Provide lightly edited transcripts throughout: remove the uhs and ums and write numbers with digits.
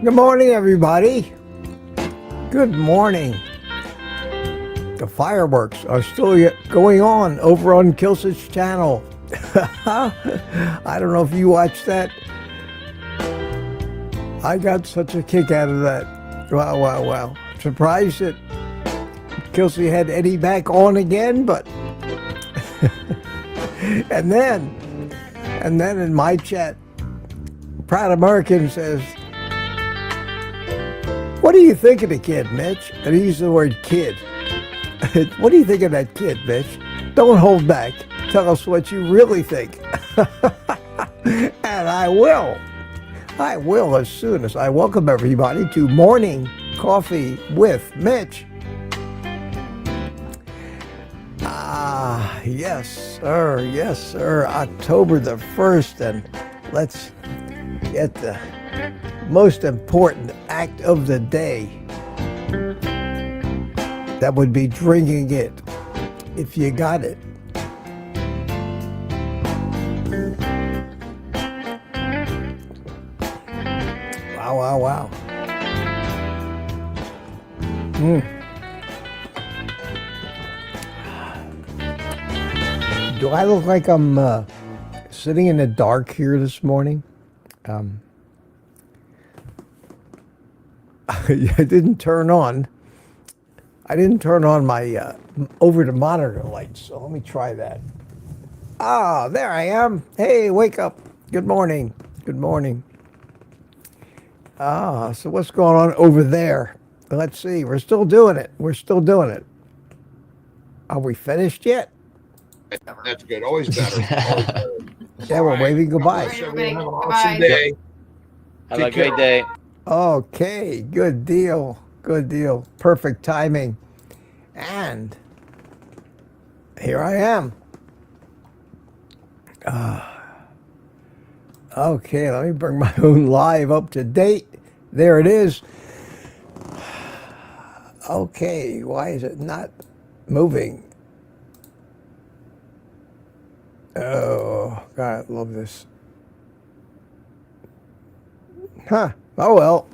Good morning, everybody. Good morning. The fireworks are still going on over on Kilsich channel. I don't know if you watched that. I got such a kick out of that. Wow, wow, wow. Surprised that Kilsey had Eddie back on again, but and then in my chat, Proud American says, "What do you think of the kid, Mitch?" And he used the word kid. What do you think of that kid, Mitch? Don't hold back. Tell us what you really think. And I will. I will as soon as I welcome everybody to Morning Coffee with Mitch. Yes, sir. Yes, sir. October the 1st, and let's get the most important act of the day. That would be drinking it, if you got it. Wow, wow, wow. Do I look like I'm sitting in the dark here this morning? I didn't turn on my over the monitor lights, so let me try that. Ah, there I am. Hey, wake up. Good morning. Good morning. So what's going on over there? Let's see. We're still doing it. We're still doing it. Are we finished yet? That's good. Always better. Always better. Yeah, we're waving goodbye. Have an awesome day. Have a great day. Okay, good deal. Good deal. Perfect timing. And here I am. Okay, let me bring my own live up to date. There it is. Okay, why is it not moving? Oh, God, I love this. Huh. Oh, well.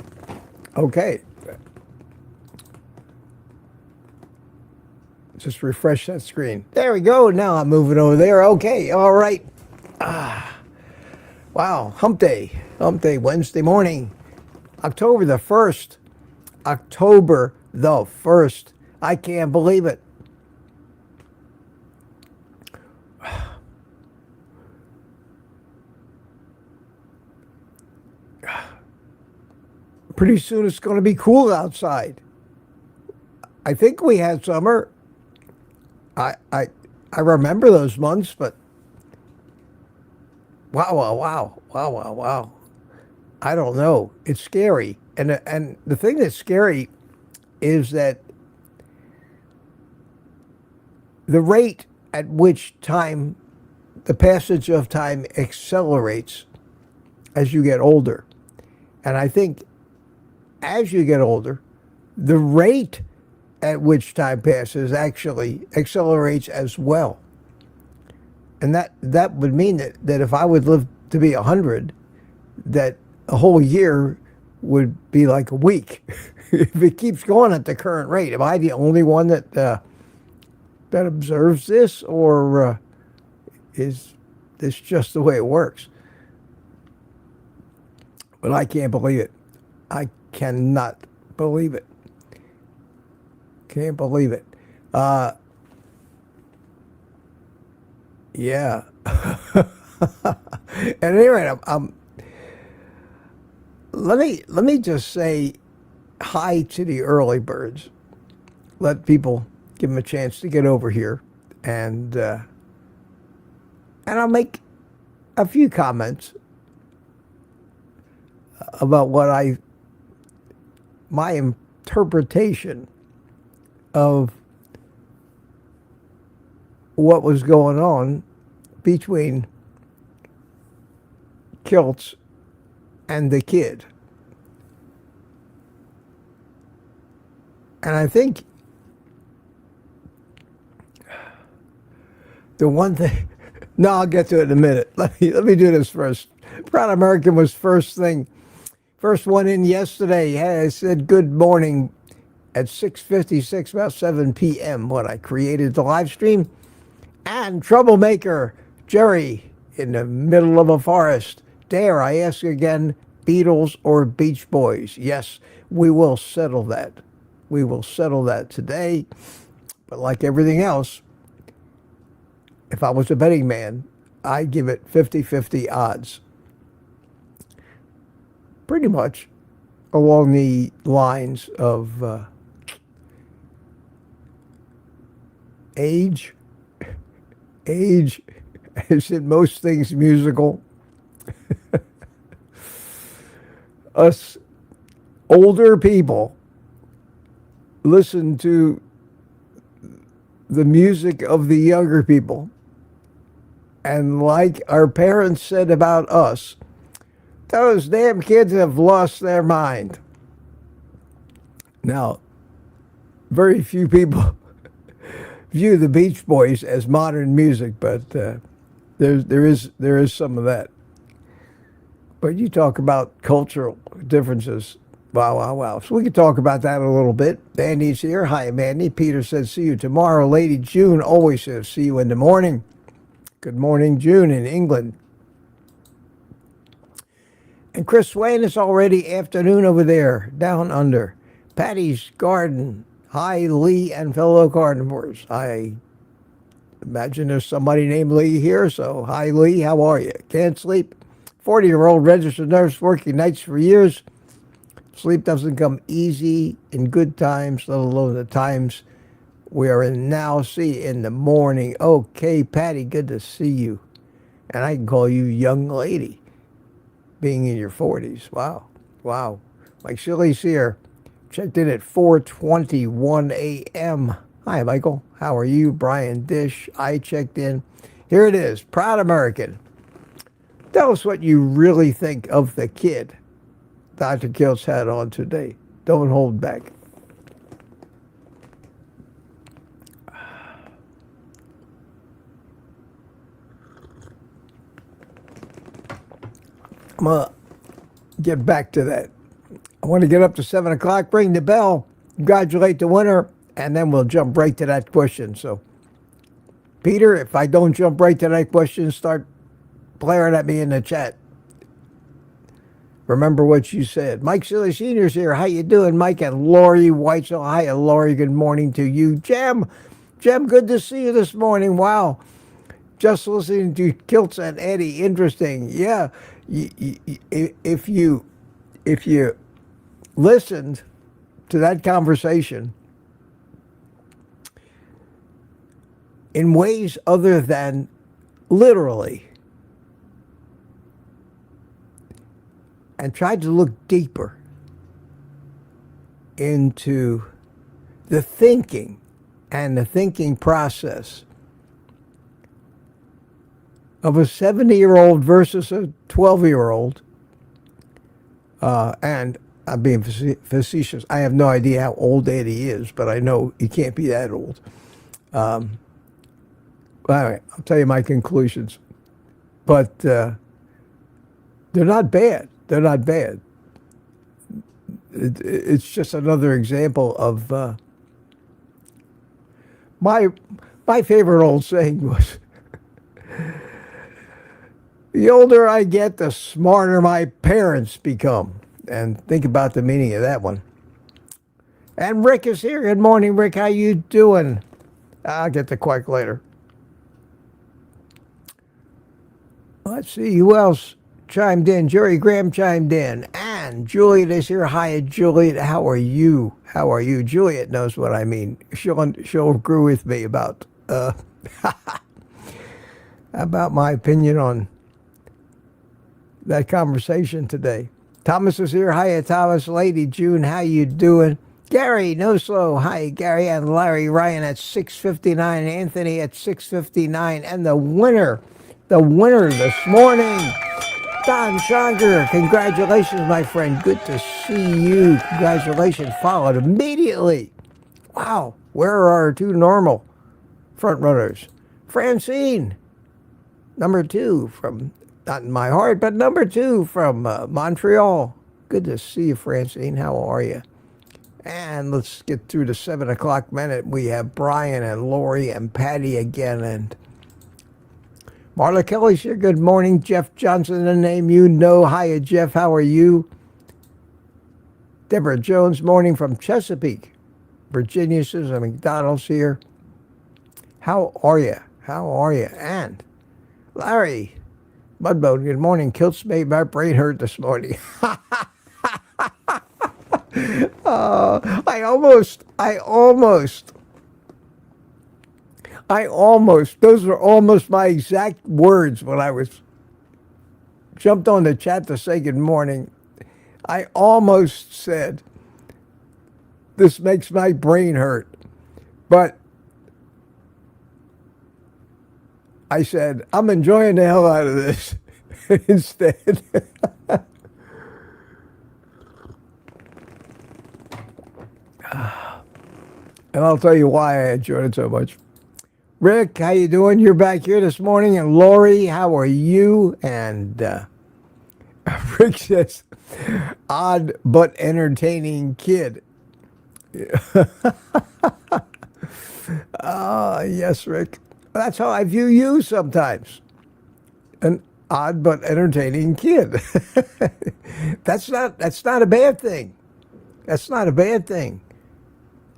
Okay. Just refresh that screen. There we go. Now I'm moving over there. Okay. All right. Wow. Hump day. Hump day, Wednesday morning. October the 1st. October the 1st. I can't believe it. Pretty soon it's going to be cool outside. I think we had summer. I remember those months, but wow. I don't know. It's scary. And the thing that's scary is that the rate at which time, the passage of time accelerates as you get older. And I think as you get older, the rate at which time passes actually accelerates as well. And that would mean that if I would live to be 100, that a whole year would be like a week. If it keeps going at the current rate, am I the only one that observes this, or is this just the way it works? But I can't believe it. I cannot believe it. Can't believe it. Yeah. At any rate, let me just say hi to the early birds. Let people give them a chance to get over here, and I'll make a few comments about my interpretation of what was going on between Kilts and the kid. And I think the one thing, no, I'll get to it in a minute. Let me do this first. Proud American was first thing First one in yesterday has said good morning at 6:56, about 7 p.m. when I created the live stream. And troublemaker Jerry in the middle of a forest. Dare I ask again, Beatles or Beach Boys? Yes, we will settle that. We will settle that today. But like everything else, if I was a betting man, I'd give it 50-50 odds. Pretty much along the lines of age, as in most things musical. Us older people listen to the music of the younger people. And like our parents said about us, those damn kids have lost their mind. Now, very few people view the Beach Boys as modern music, but there is some of that. But you talk about cultural differences. Wow. So we can talk about that a little bit. Mandy's here. Hi, Mandy. Peter says, see you tomorrow. Lady June always says, see you in the morning. Good morning, June in England. And Chris Swain, it's already afternoon over there, down under. Patty's Garden. Hi, Lee and fellow carnivores. I imagine there's somebody named Lee here, so hi, Lee. How are you? Can't sleep? 40-year-old registered nurse working nights for years. Sleep doesn't come easy in good times, let alone the times we are in now. See you in the morning. Okay, Patty, good to see you. And I can call you young lady, being in your 40s. Wow. Mike Shilley's here. Checked in at 4:21 a.m. Hi, Michael. How are you? Brian Dish. I checked in. Here it is. Proud American. Tell us what you really think of the kid Dr. Kiltz had on today. Don't hold back. I'm going to get back to that. I want to get up to 7 o'clock, ring the bell, congratulate the winner, and then we'll jump right to that question. So, Peter, if I don't jump right to that question, start blaring at me in the chat. Remember what you said. Mike Silly Sr.'s here. How you doing, Mike? And Lori Whitesell. Hi, Lori. Good morning to you. Jem, good to see you this morning. Wow. Just listening to Kiltz and Eddie. Interesting. Yeah. If you listened to that conversation in ways other than literally, and tried to look deeper into the thinking and the thinking process of a 70-year-old versus a 12-year-old, and I'm being facetious. I have no idea how old Eddie is, but I know he can't be that old. All right, I'll tell you my conclusions. But they're not bad. They're not bad. It's just another example of my favorite old saying was, the older I get, the smarter my parents become. And think about the meaning of that one. And Rick is here. Good morning, Rick. How you doing? I'll get to Quack later. Let's see who else chimed in. Jerry Graham chimed in. And Juliet is here. Hi, Juliet. How are you? How are you? Juliet knows what I mean. She'll agree with me about about my opinion on that conversation today. Thomas is here. Hiya, Thomas. Lady June, how you doing? Gary, no slow. Hi, Gary. And Larry Ryan at 6:59. Anthony at 6:59. And the winner this morning, Don Shanger. Congratulations, my friend. Good to see you. Congratulations. Followed immediately. Wow. Where are our two normal front runners? Francine, number 2 from, not in my heart, but number 2 from Montreal. Good to see you, Francine. How are you? And let's get through the 7 o'clock minute. We have Brian and Lori and Patty again. And Marla Kelly's here. Good morning. Jeff Johnson, a name you know. Hiya, Jeff. How are you? Deborah Jones, morning from Chesapeake, Virginia. Susan McDonald's here. How are you? How are you? And Larry Mudbone, good morning. Kilts made my brain hurt this morning. Those were almost my exact words when I was jumped on the chat to say good morning. I almost said, this makes my brain hurt. But I said, I'm enjoying the hell out of this instead. And I'll tell you why I enjoyed it so much. Rick, how you doing? You're back here this morning. And Lori, how are you? And Rick says, odd but entertaining kid. Yes, Rick. That's how I view you sometimes. An odd but entertaining kid. That's not a bad thing. That's not a bad thing.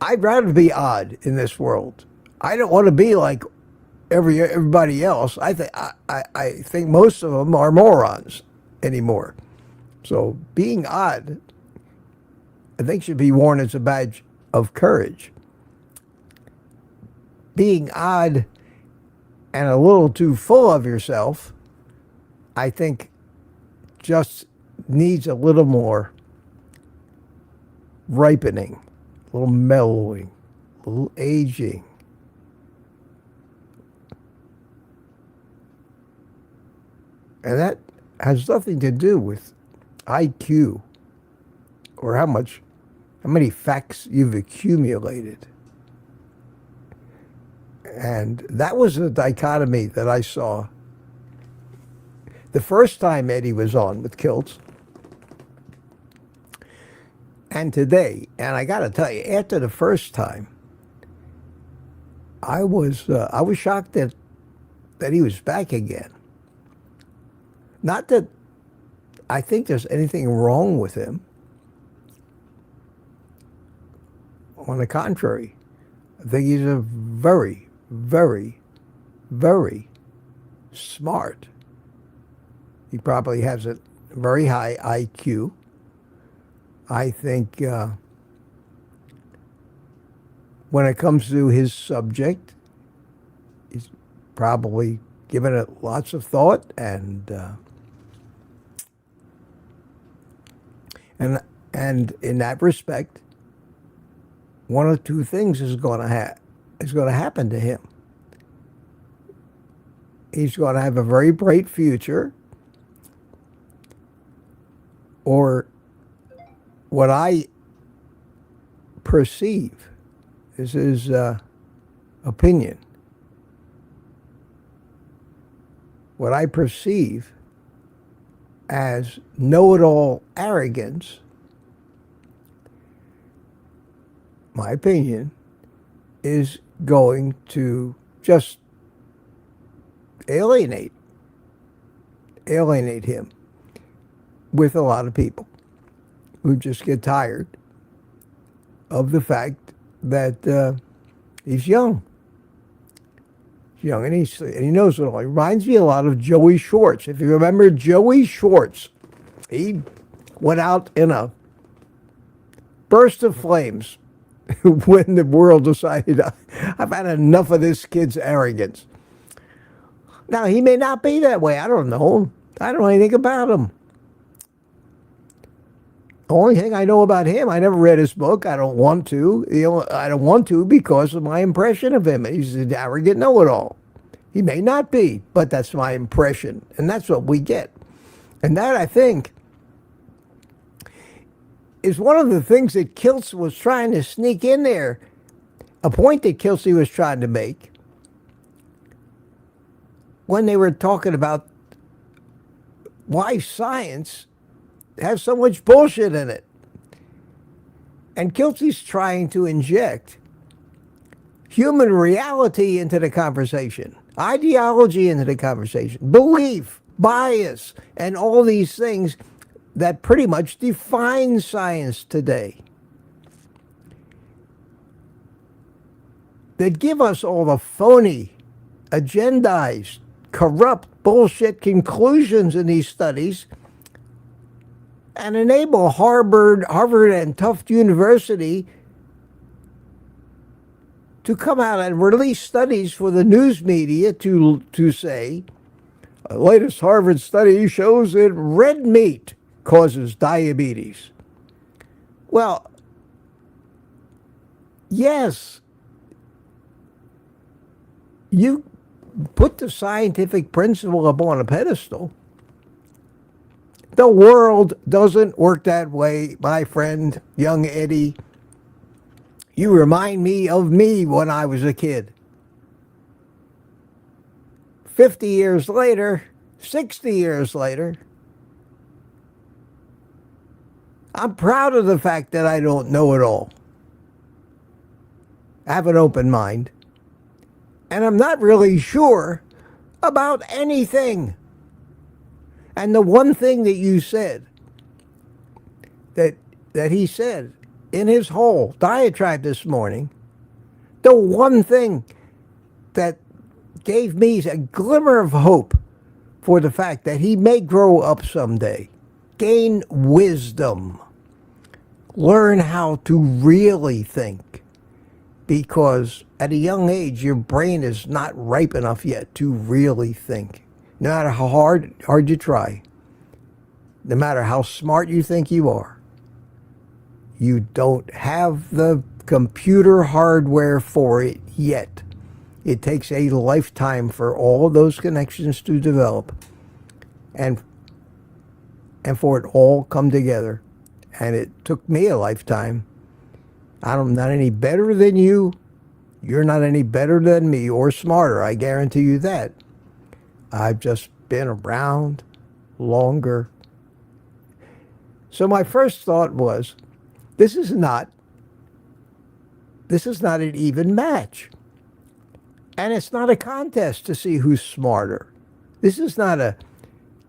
I'd rather be odd in this world. I don't want to be like everybody else. I think most of them are morons anymore. So being odd, I think, should be worn as a badge of courage. Being odd and a little too full of yourself, I think, just needs a little more ripening, a little mellowing, a little aging. And that has nothing to do with IQ or how many facts you've accumulated. And that was a dichotomy that I saw the first time Eddie was on with Kilts, and today. And I got to tell you, after the first time, I was shocked that he was back again. Not that I think there's anything wrong with him. On the contrary, I think he's a very, very, very smart. He probably has a very high IQ. I think when it comes to his subject, he's probably given it lots of thought, and in that respect, one of two things is going to happen to him. He's going to have a very bright future, or what I perceive is his opinion. What I perceive as know-it-all arrogance, my opinion, is going to just alienate him with a lot of people who just get tired of the fact that he's young. He's young, and he knows it all. He reminds me a lot of Joey Schwartz. If you remember Joey Schwartz, he went out in a burst of flames when the world decided, I've had enough of this kid's arrogance. Now, he may not be that way. I don't know. I don't know anything about him. The only thing I know about him, I never read his book. I don't want to. I don't want to because of my impression of him. He's an arrogant know-it-all. He may not be, but that's my impression. And that's what we get. And that, I think, is one of the things that Kilts was trying to sneak in there. A point that Kiltsy was trying to make when they were talking about why science has so much bullshit in it. And Kiltsy's trying to inject human reality into the conversation, ideology into the conversation, belief, bias, and all these things that pretty much define science today. That give us all the phony, agendized, corrupt, bullshit conclusions in these studies and enable Harvard and Tufts University to come out and release studies for the news media to say, a latest Harvard study shows that red meat causes diabetes. Well, yes, you put the scientific principle up on a pedestal. The world doesn't work that way, my friend, young Eddie. You remind me of me when I was a kid. 50 years later, 60 years later, I'm proud of the fact that I don't know it all. I have an open mind. And I'm not really sure about anything. And the one thing that you said, that he said in his whole diatribe this morning, the one thing that gave me a glimmer of hope for the fact that he may grow up someday, gain wisdom, learn how to really think, because at a young age, your brain is not ripe enough yet to really think. No matter how hard you try, no matter how smart you think you are, you don't have the computer hardware for it yet. It takes a lifetime for all of those connections to develop and for it all come together. And it took me a lifetime. I'm not any better than you. You're not any better than me or smarter. I guarantee you that. I've just been around longer. So my first thought was, this is not an even match. And it's not a contest to see who's smarter. This is not a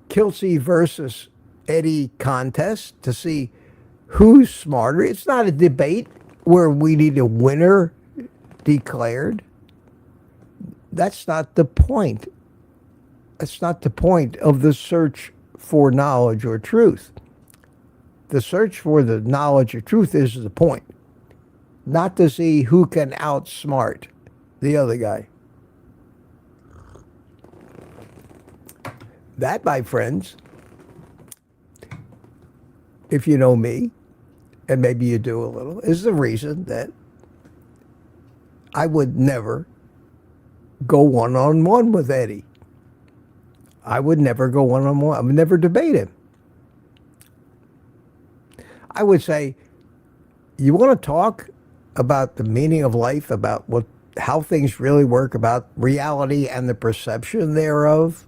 Kiltsy versus Eddie contest to see who's smarter. It's not a debate where we need a winner declared. That's not the point. That's not the point of the search for knowledge or truth. The search for the knowledge or truth is the point, not to see who can outsmart the other guy. That, my friends, if you know me, and maybe you do a little, is the reason that I would never go one-on-one with Eddie. I would never go one-on-one. I would never debate him. I would say, you want to talk about the meaning of life, about how things really work, about reality and the perception thereof?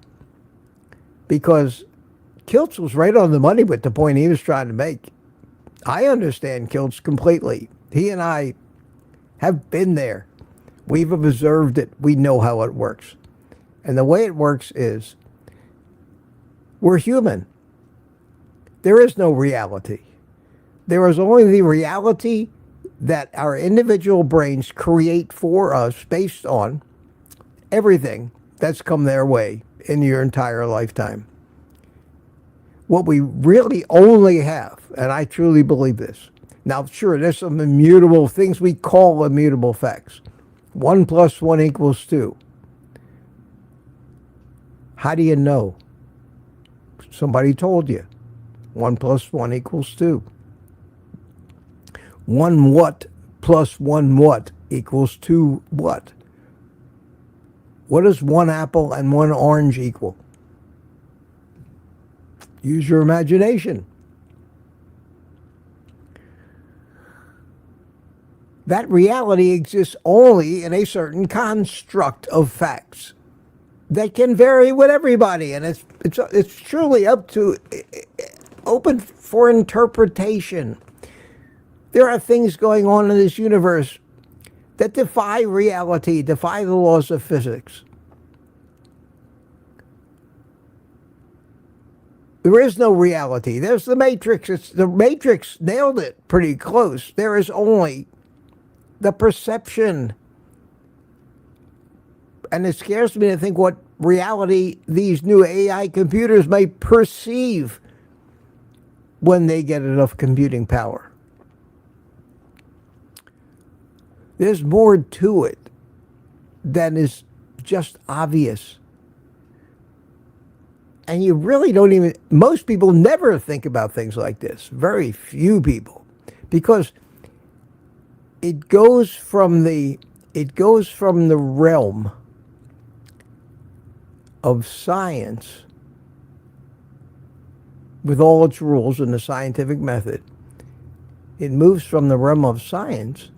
Because Kiltz was right on the money with the point he was trying to make. I understand Kiltz completely. He and I have been there. We've observed it. We know how it works. And the way it works is, we're human. There is no reality. There is only the reality that our individual brains create for us based on everything that's come their way in your entire lifetime. What we really only have, and I truly believe this. Now, sure, there's some immutable things we call immutable facts. 1 + 1 = 2. How do you know? Somebody told you. 1 + 1 = 2. 1 what plus 1 what equals 2 what? What does 1 apple and 1 orange equal? Use your imagination. That reality exists only in a certain construct of facts that can vary with everybody, and it's truly up to open for interpretation. There are things going on in this universe that defy reality, defy the laws of physics. There is no reality. There's the Matrix. The Matrix nailed it pretty close. There is only the perception. And it scares me to think what reality these new AI computers may perceive when they get enough computing power. There's more to it than is just obvious. And you really don't even, most people never think about things like this. Very few people. Because it goes from the realm of science with all its rules and the scientific method. It moves from the realm of science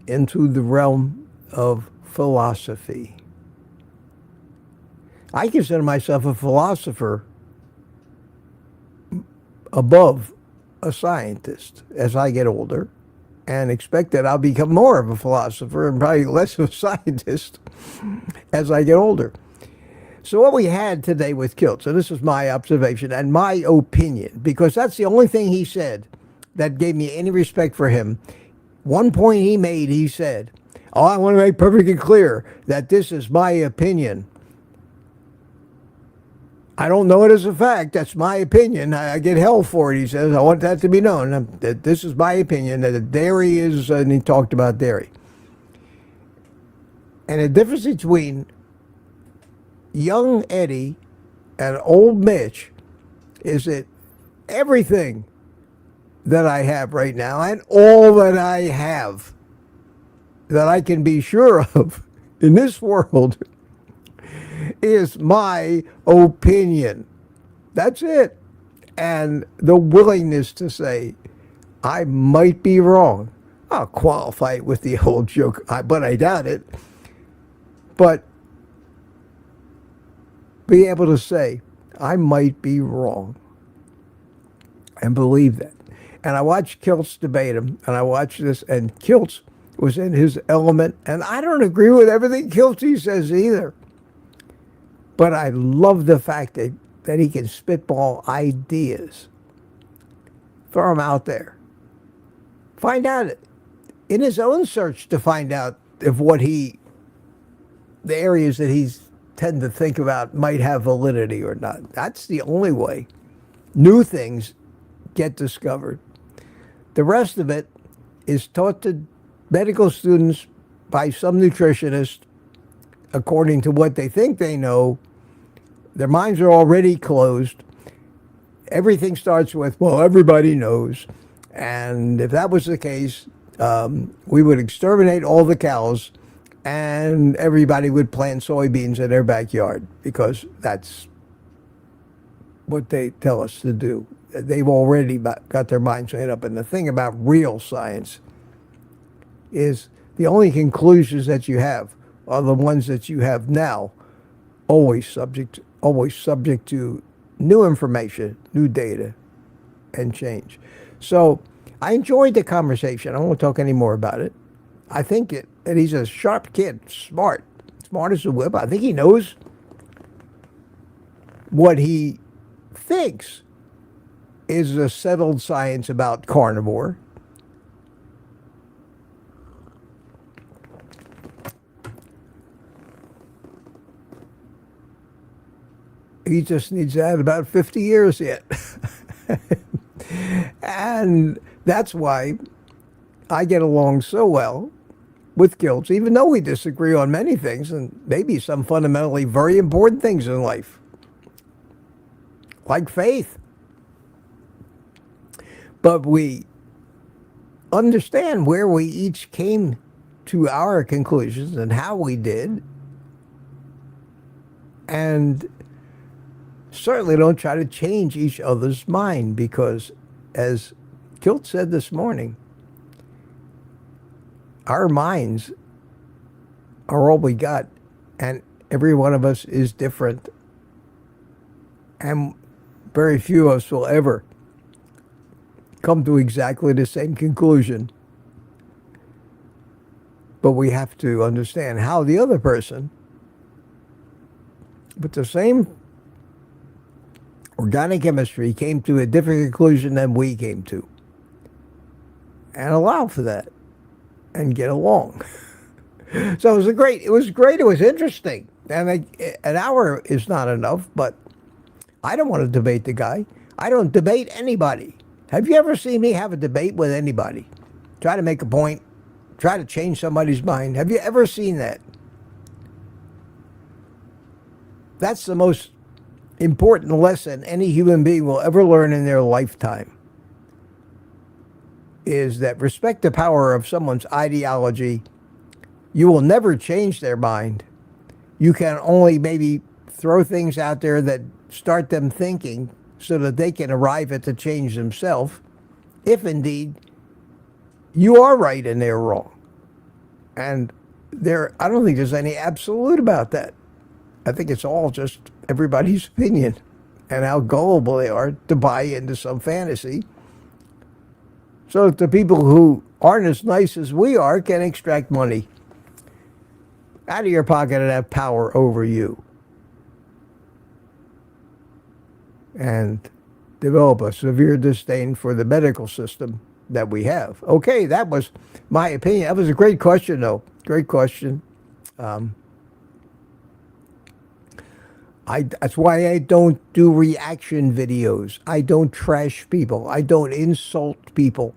into the realm of philosophy. I consider myself a philosopher above a scientist as I get older, and expect that I'll become more of a philosopher and probably less of a scientist as I get older. So what we had today with Kiltz, and this is my observation and my opinion, because that's the only thing he said that gave me any respect for him. One point he made, he said, "Oh, I want to make perfectly clear that this is my opinion. I don't know it as a fact. That's my opinion. I get hell for it," he says. "I want that to be known. That this is my opinion, that dairy is," and he talked about dairy. And the difference between young Eddie and old Mitch is that everything that I have right now and all that I have that I can be sure of in this world is my opinion. That's it. And the willingness to say, I might be wrong. I'll qualify it with the old joke, but I doubt it. But be able to say, I might be wrong. And believe that. And I watched Kiltz debate him, and I watched this, and Kiltz was in his element. And I don't agree with everything Kiltz says either. But I love the fact that he can spitball ideas. Throw them out there. Find out in his own search to find out if the areas that he's tend to think about might have validity or not. That's the only way new things get discovered. The rest of it is taught to medical students by some nutritionist according to what they think they know. Their minds are already closed. Everything starts with, well, everybody knows. And if that was the case, we would exterminate all the cows and everybody would plant soybeans in their backyard, because that's what they tell us to do. They've already got their minds made up. And the thing about real science is the only conclusions that you have are the ones that you have now, always subject to new information, new data, and change. So I enjoyed the conversation. I won't talk any more about it. I think that he's a sharp kid, smart as a whip. I think he knows what he thinks is a settled science about carnivore. He just needs to add about 50 years yet. And that's why I get along so well with Kiltz, even though we disagree on many things and maybe some fundamentally very important things in life, like faith. But we understand where we each came to our conclusions and how we did, and certainly don't try to change each other's mind, because, as Kiltz said this morning, our minds are all we got, and every one of us is different, and very few of us will ever come to exactly the same conclusion. But we have to understand how the other person, with the same organic chemistry, came to a different conclusion than we came to. And allow for that. And get along. So it was great. It was interesting. And an hour is not enough, but I don't want to debate the guy. I don't debate anybody. Have you ever seen me have a debate with anybody? Try to make a point. Try to change somebody's mind. Have you ever seen that? That's the most important lesson any human being will ever learn in their lifetime, is that respect the power of someone's ideology. You will never change their mind. You can only maybe throw things out there that start them thinking so that they can arrive at the change themselves, if indeed you are right and they're wrong. And I don't think there's any absolute about that. I think it's all just everybody's opinion and how gullible they are to buy into some fantasy, so that the people who aren't as nice as we are can extract money out of your pocket and have power over you. And develop a severe disdain for the medical system that we have. Okay, that was my opinion. That was a great question, though. Great question. That's why I don't do reaction videos. I don't trash people. I don't insult people.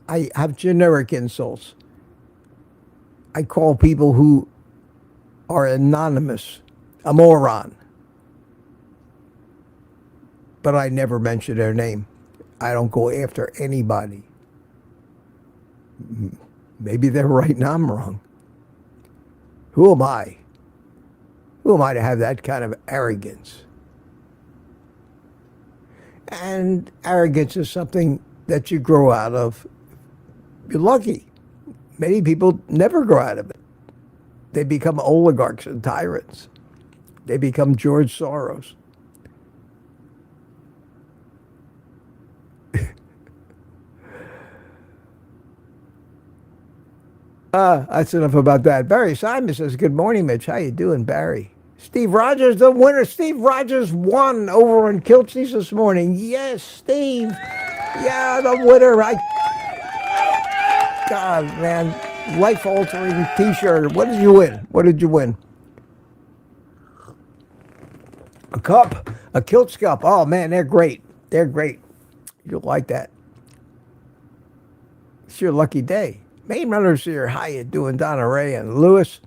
I have generic insults. I call people who are anonymous a moron. But I never mention their name. I don't go after anybody. Maybe they're right and I'm wrong. Who am I? Who am I to have that kind of arrogance? And arrogance is something that you grow out of. You're lucky. Many people never grow out of it. They become oligarchs and tyrants. They become George Soros. That's enough about that. Barry Simon says, good morning, Mitch. How you doing, Barry? Steve Rogers, the winner. Steve Rogers won over on Kiltsy's this morning. Yes, Steve. Yeah, the winner. God, man. Life-altering T-shirt. What did you win? What did you win? A cup. A Kilts cup. Oh, man, they're great. They're great. You'll like that. It's your lucky day. Main runners here. How you doing, Donna Ray and Louis?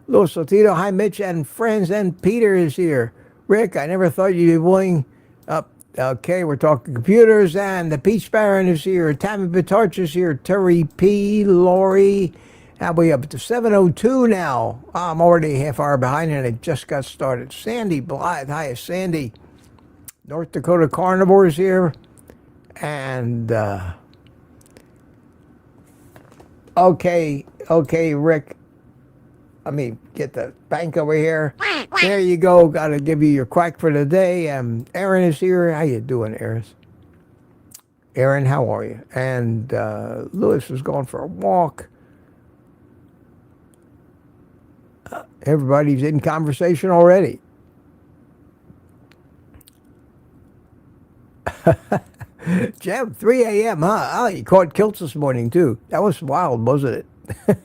Louis Lotito. Hi, Mitch and friends. And Peter is here. Rick, I never thought you'd be willing up. Okay, we're talking computers. And the Peach Baron is here. Tammy Bitarch is here. Terry P. Lori. How we up to 7:02 now? I'm already a half hour behind and it just got started. Sandy Blythe. Hi, Sandy. North Dakota Carnivore is here. And Okay, Rick. Let me get the bank over here. There you go. Got to give you your quack for the day. Aaron is here. How you doing, Aaron? Aaron, how are you? And Lewis is going for a walk. Everybody's in conversation already. Jim, 3 a.m., huh? Oh, you caught Kilts this morning, too. That was wild, wasn't it?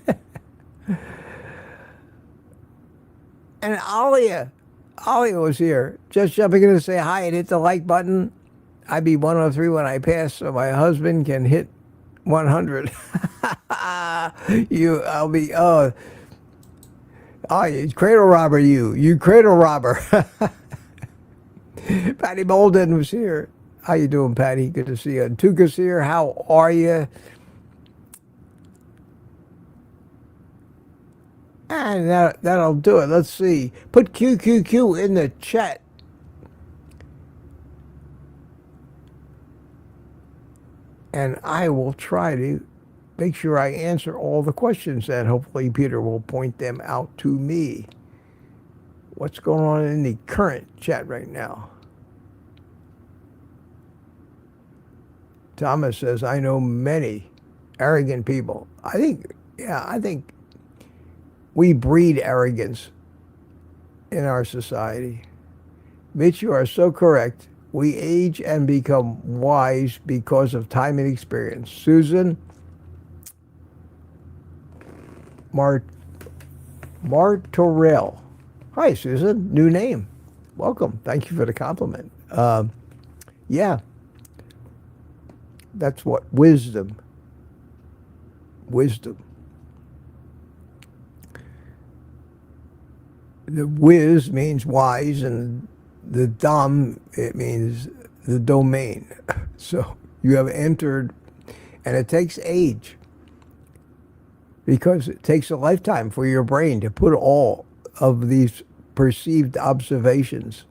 And Alia was here, just jumping in to say hi and hit the like button. I'd be 103 when I pass, so my husband can hit 100. You cradle robber, you cradle robber. Patty Bolden was here. How you doing, Patty? Good to see you. And Tuka's here. How are you? And that'll do it. Let's see. Put QQQ in the chat. And I will try to make sure I answer all the questions, and hopefully Peter will point them out to me. What's going on in the current chat right now? Thomas says, I know many arrogant people. I think we breed arrogance in our society. Mitch, you are so correct. We age and become wise because of time and experience. Susan Martorell. Hi, Susan. New name. Welcome. Thank you for the compliment. Yeah. That's what wisdom. The whiz means wise, and the dom, it means the domain. So you have entered, and it takes age, because it takes a lifetime for your brain to put all of these perceived observations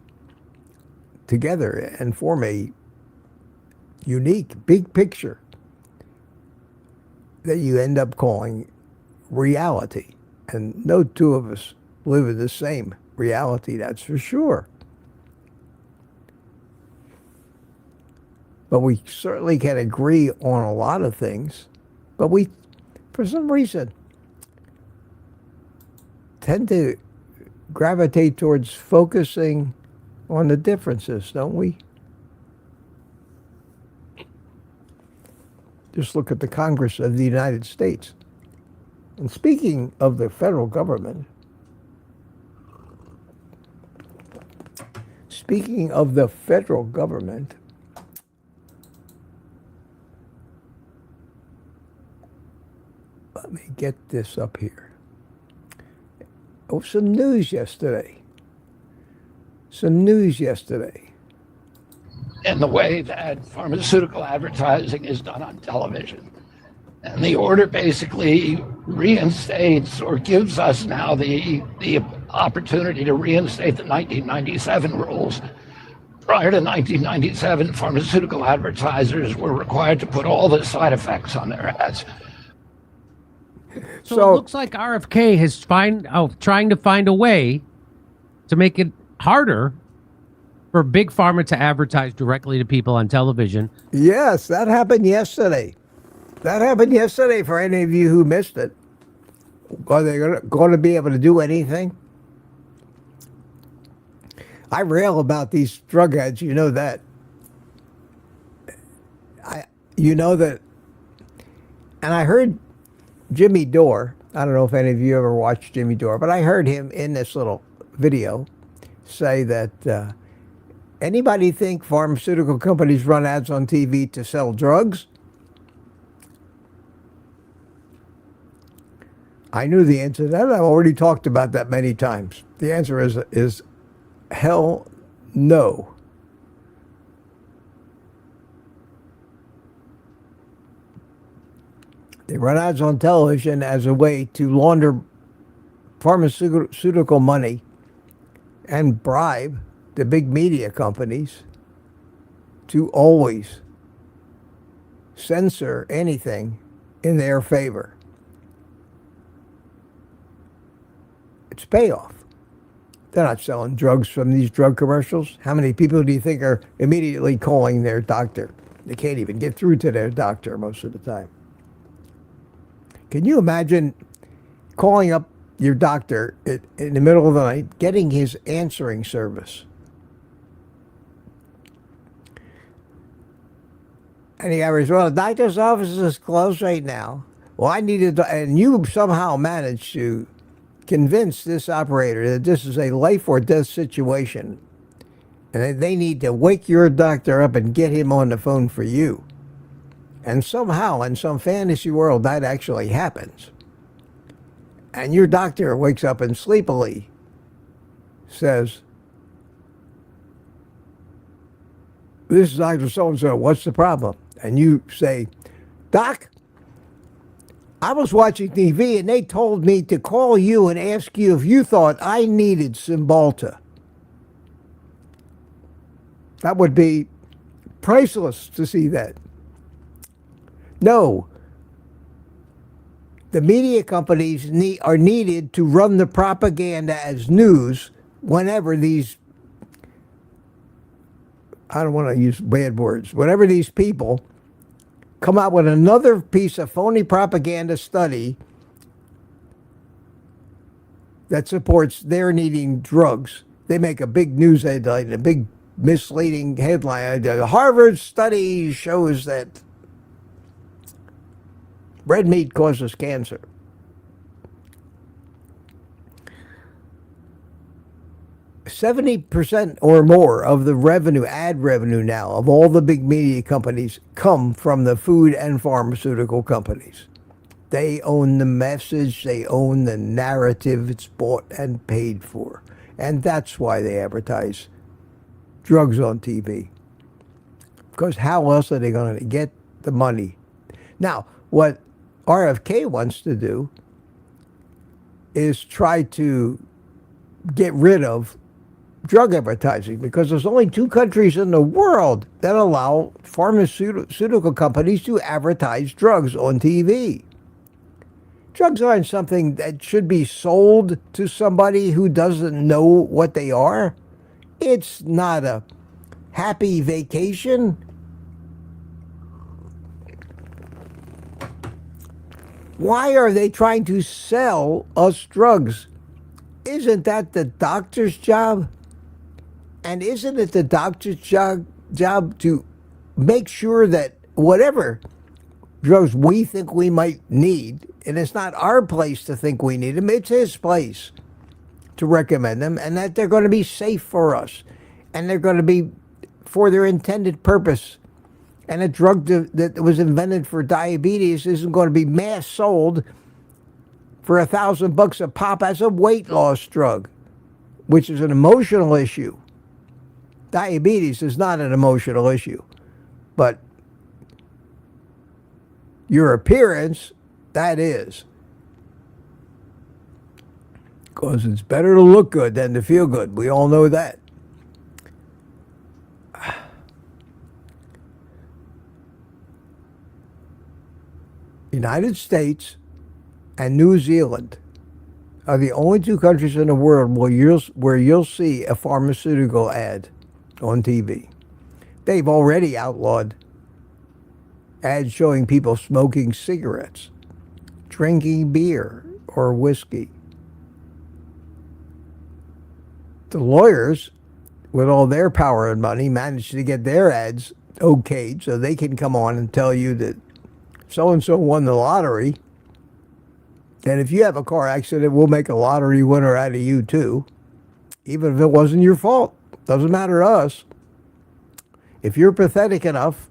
together and form a unique big picture that you end up calling reality. And no two of us live in the same reality, that's for sure. But we certainly can agree on a lot of things. But we, for some reason, tend to gravitate towards focusing on the differences, don't we? Just look at the Congress of the United States. And speaking of the federal government, let me get this up here. Oh, some news yesterday. In the way that pharmaceutical advertising is done on television. And the order basically reinstates, or gives us now the opportunity to reinstate the 1997 rules. Prior to 1997, pharmaceutical advertisers were required to put all the side effects on their ads. So it looks like RFK is trying to find a way to make it harder for Big Pharma to advertise directly to people on television. Yes, that happened yesterday. For any of you who missed it. Are they going to be able to do anything? I rail about these drug ads, you know that. And I heard Jimmy Dore, I don't know if any of you ever watched Jimmy Dore, but I heard him in this little video say that anybody think pharmaceutical companies run ads on TV to sell drugs? I knew the answer to that. I've already talked about that many times. The answer is hell no. They run ads on television as a way to launder pharmaceutical money and bribe the big media companies to always censor anything in their favor. It's payoff. They're not selling drugs from these drug commercials. How many people do you think are immediately calling their doctor? They can't even get through to their doctor most of the time. Can you imagine calling up your doctor in the middle of the night, getting his answering service? And the average, well, the doctor's office is closed right now. Well, I needed to, and you somehow managed to convince this operator that this is a life or death situation, and they need to wake your doctor up and get him on the phone for you. And somehow, in some fantasy world, that actually happens. And your doctor wakes up and sleepily says, "This is Dr. So-and-so, what's the problem?" And you say, "Doc, I was watching TV and they told me to call you and ask you if you thought I needed Cymbalta." That would be priceless to see that. No. The media companies are needed to run the propaganda as news whenever these, I don't want to use bad words, whenever these people come out with another piece of phony propaganda study that supports their needing drugs. They make a big news headline, a big misleading headline. The Harvard study shows that red meat causes cancer. %70 or more of the revenue, ad revenue now, of all the big media companies come from the food and pharmaceutical companies. They own the message, they own the narrative, it's bought and paid for. And that's why they advertise drugs on TV. Because how else are they going to get the money? Now, what RFK wants to do is try to get rid of drug advertising, because there's only 2 countries in the world that allow pharmaceutical companies to advertise drugs on TV. Drugs aren't something that should be sold to somebody who doesn't know what they are. It's not a happy vacation. Why are they trying to sell us drugs? Isn't that the doctor's job? And isn't it the doctor's job to make sure that whatever drugs we think we might need, and it's not our place to think we need them, it's his place to recommend them, and that they're going to be safe for us, and they're going to be for their intended purpose. And a drug that was invented for diabetes isn't going to be mass sold for $1,000 a pop as a weight loss drug, which is an emotional issue. Diabetes is not an emotional issue, but your appearance, that is. Because it's better to look good than to feel good. We all know that. United States and New Zealand are the only 2 countries in the world where you'll see a pharmaceutical ad on TV. They've already outlawed ads showing people smoking cigarettes, drinking beer or whiskey. The lawyers, with all their power and money, managed to get their ads okayed so they can come on and tell you that so-and-so won the lottery, and if you have a car accident, we'll make a lottery winner out of you too, even if it wasn't your fault. Doesn't matter to us. If you're pathetic enough,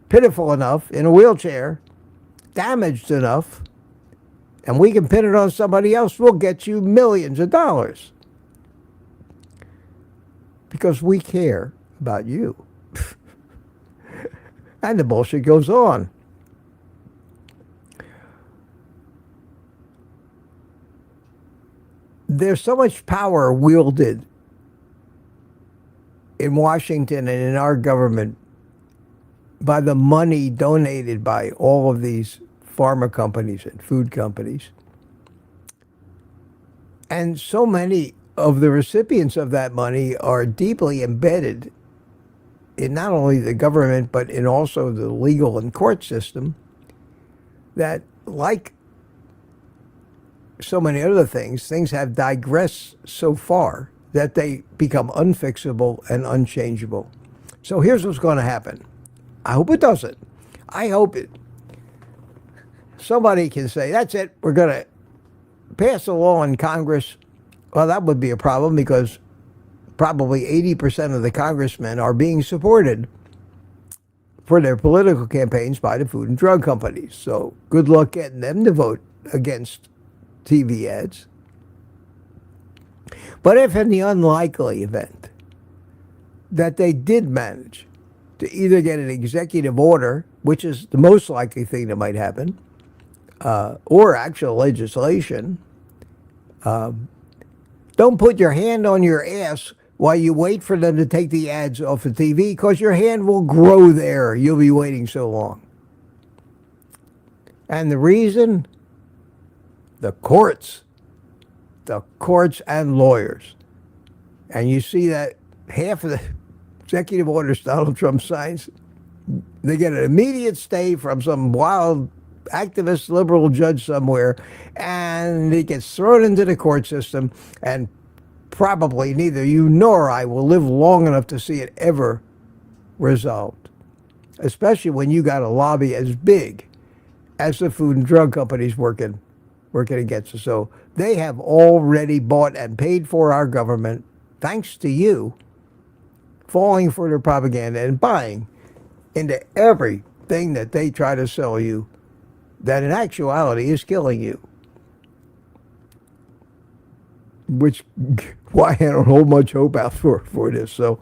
pitiful enough, in a wheelchair, damaged enough, and we can pin it on somebody else, we'll get you millions of dollars. Because we care about you. And the bullshit goes on. There's so much power wielded in Washington and in our government by the money donated by all of these pharma companies and food companies. And so many of the recipients of that money are deeply embedded in not only the government, but in also the legal and court system, that, like so many other things have digressed so far that they become unfixable and unchangeable. So here's what's going to happen. I hope it doesn't. I hope somebody can say, that's it, we're going to pass a law in Congress. Well, that would be a problem, because probably 80% of the congressmen are being supported for their political campaigns by the food and drug companies. So good luck getting them to vote against TV ads. But if in the unlikely event that they did manage to either get an executive order, which is the most likely thing that might happen, or actual legislation, don't put your hand on your ass while you wait for them to take the ads off the TV, because your hand will grow there. You'll be waiting so long. And the reason? The courts and lawyers. And you see that half of the executive orders Donald Trump signs They get an immediate stay from some wild activist liberal judge somewhere, and it gets thrown into the court system, and probably neither you nor I will live long enough to see it ever resolved, especially when you got a lobby as big as the food and drug companies working against us. So they have already bought and paid for our government, thanks to you, falling for their propaganda and buying into everything that they try to sell you that in actuality is killing you. Which, why I don't hold much hope out for this. So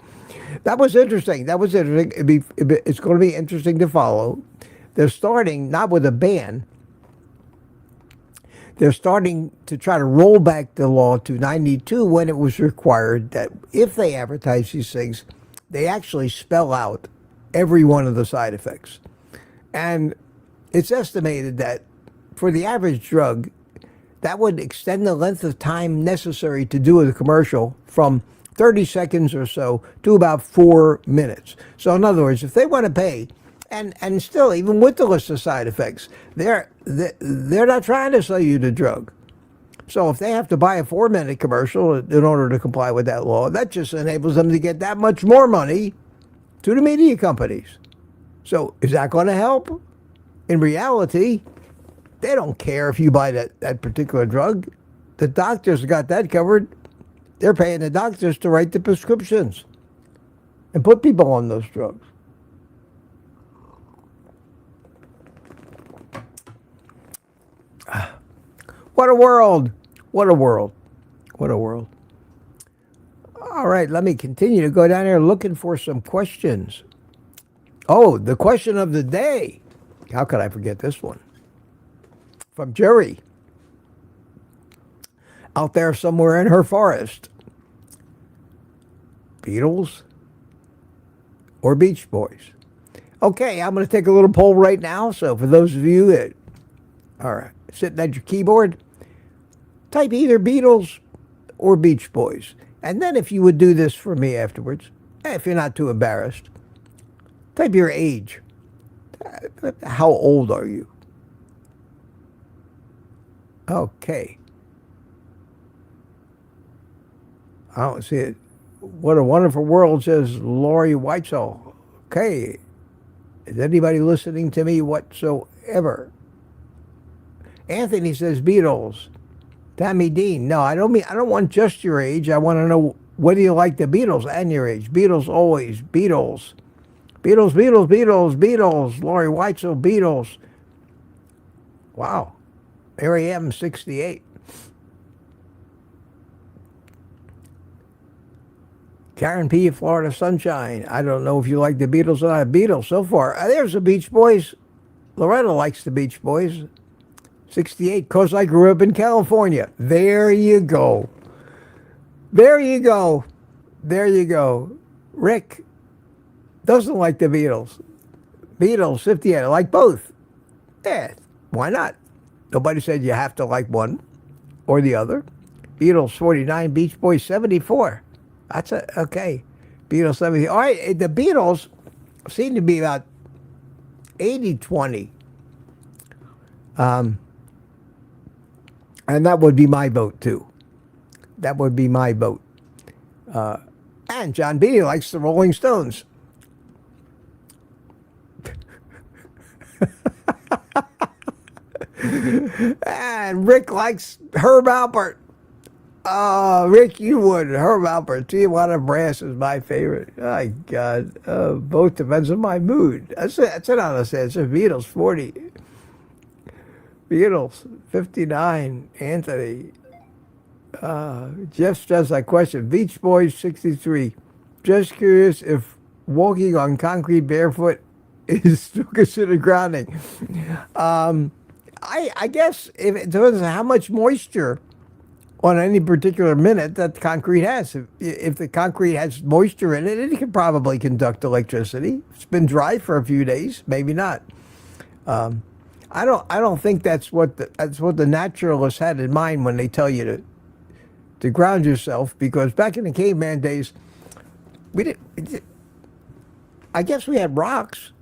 that was interesting. It's going to be interesting to follow. They're starting not with a ban. They're starting to try to roll back the law to 92 when it was required that if they advertise these things, they actually spell out every one of the side effects. And it's estimated that for the average drug, that would extend the length of time necessary to do a commercial from 30 seconds or so to about 4 minutes. So in other words, if they want to pay, and still, even with the list of side effects, they're not trying to sell you the drug. So if they have to buy a 4-minute commercial in order to comply with that law, that just enables them to get that much more money to the media companies. So is that going to help? In reality, they don't care if you buy that particular drug. The doctors got that covered. They're paying the doctors to write the prescriptions and put people on those drugs. What a world. What a world. What a world. All right, let me continue to go down here looking for some questions. Oh, the question of the day. How could I forget this one? From Jerry. Out there somewhere in her forest. Beatles or Beach Boys? Okay, I'm going to take a little poll right now. So for those of you that are sitting at your keyboard, type either Beatles or Beach Boys. And then if you would do this for me afterwards, if you're not too embarrassed, type your age. How old are you? Okay. I don't see it. What a wonderful world, says Lori Whitesell. Okay. Is anybody listening to me whatsoever? Anthony says Beatles. Tammy Dean. No, I don't want just your age. I want to know whether you like the Beatles and your age. Beatles always. Beatles. Beatles, Beatles, Beatles, Beatles. Lori Whitesell, Beatles. Wow. Mary M, 68. Karen P, Florida Sunshine. I don't know if you like the Beatles or not. Beatles so far. There's the Beach Boys. Loretta likes the Beach Boys. 68, because I grew up in California. There you go. There you go. There you go. Rick doesn't like the Beatles. Beatles, 58. I like both. Yeah, why not? Nobody said you have to like one or the other. Beatles, 49. Beach Boys, 74. That's okay. Beatles, 70. All right, the Beatles seem to be about 80-20. And that would be my vote, too. That would be my vote. And John Beatty likes the Rolling Stones. And Rick likes Herb Alpert. Rick, you would. Herb Alpert. Tijuana Brass is my favorite. My God. Both depends on my mood. That's an honest answer. Beatles, 40. Beatles, 59. Anthony. Jeff says that question. Beach Boys, 63. Just curious if walking on concrete barefoot is still considered grounding. I guess if it depends on how much moisture on any particular minute that the concrete has. If the concrete has moisture in it, it can probably conduct electricity. If it's been dry for a few days, maybe not. I don't think that's what the naturalists had in mind when they tell you to ground yourself, because back in the caveman days, I guess we had rocks.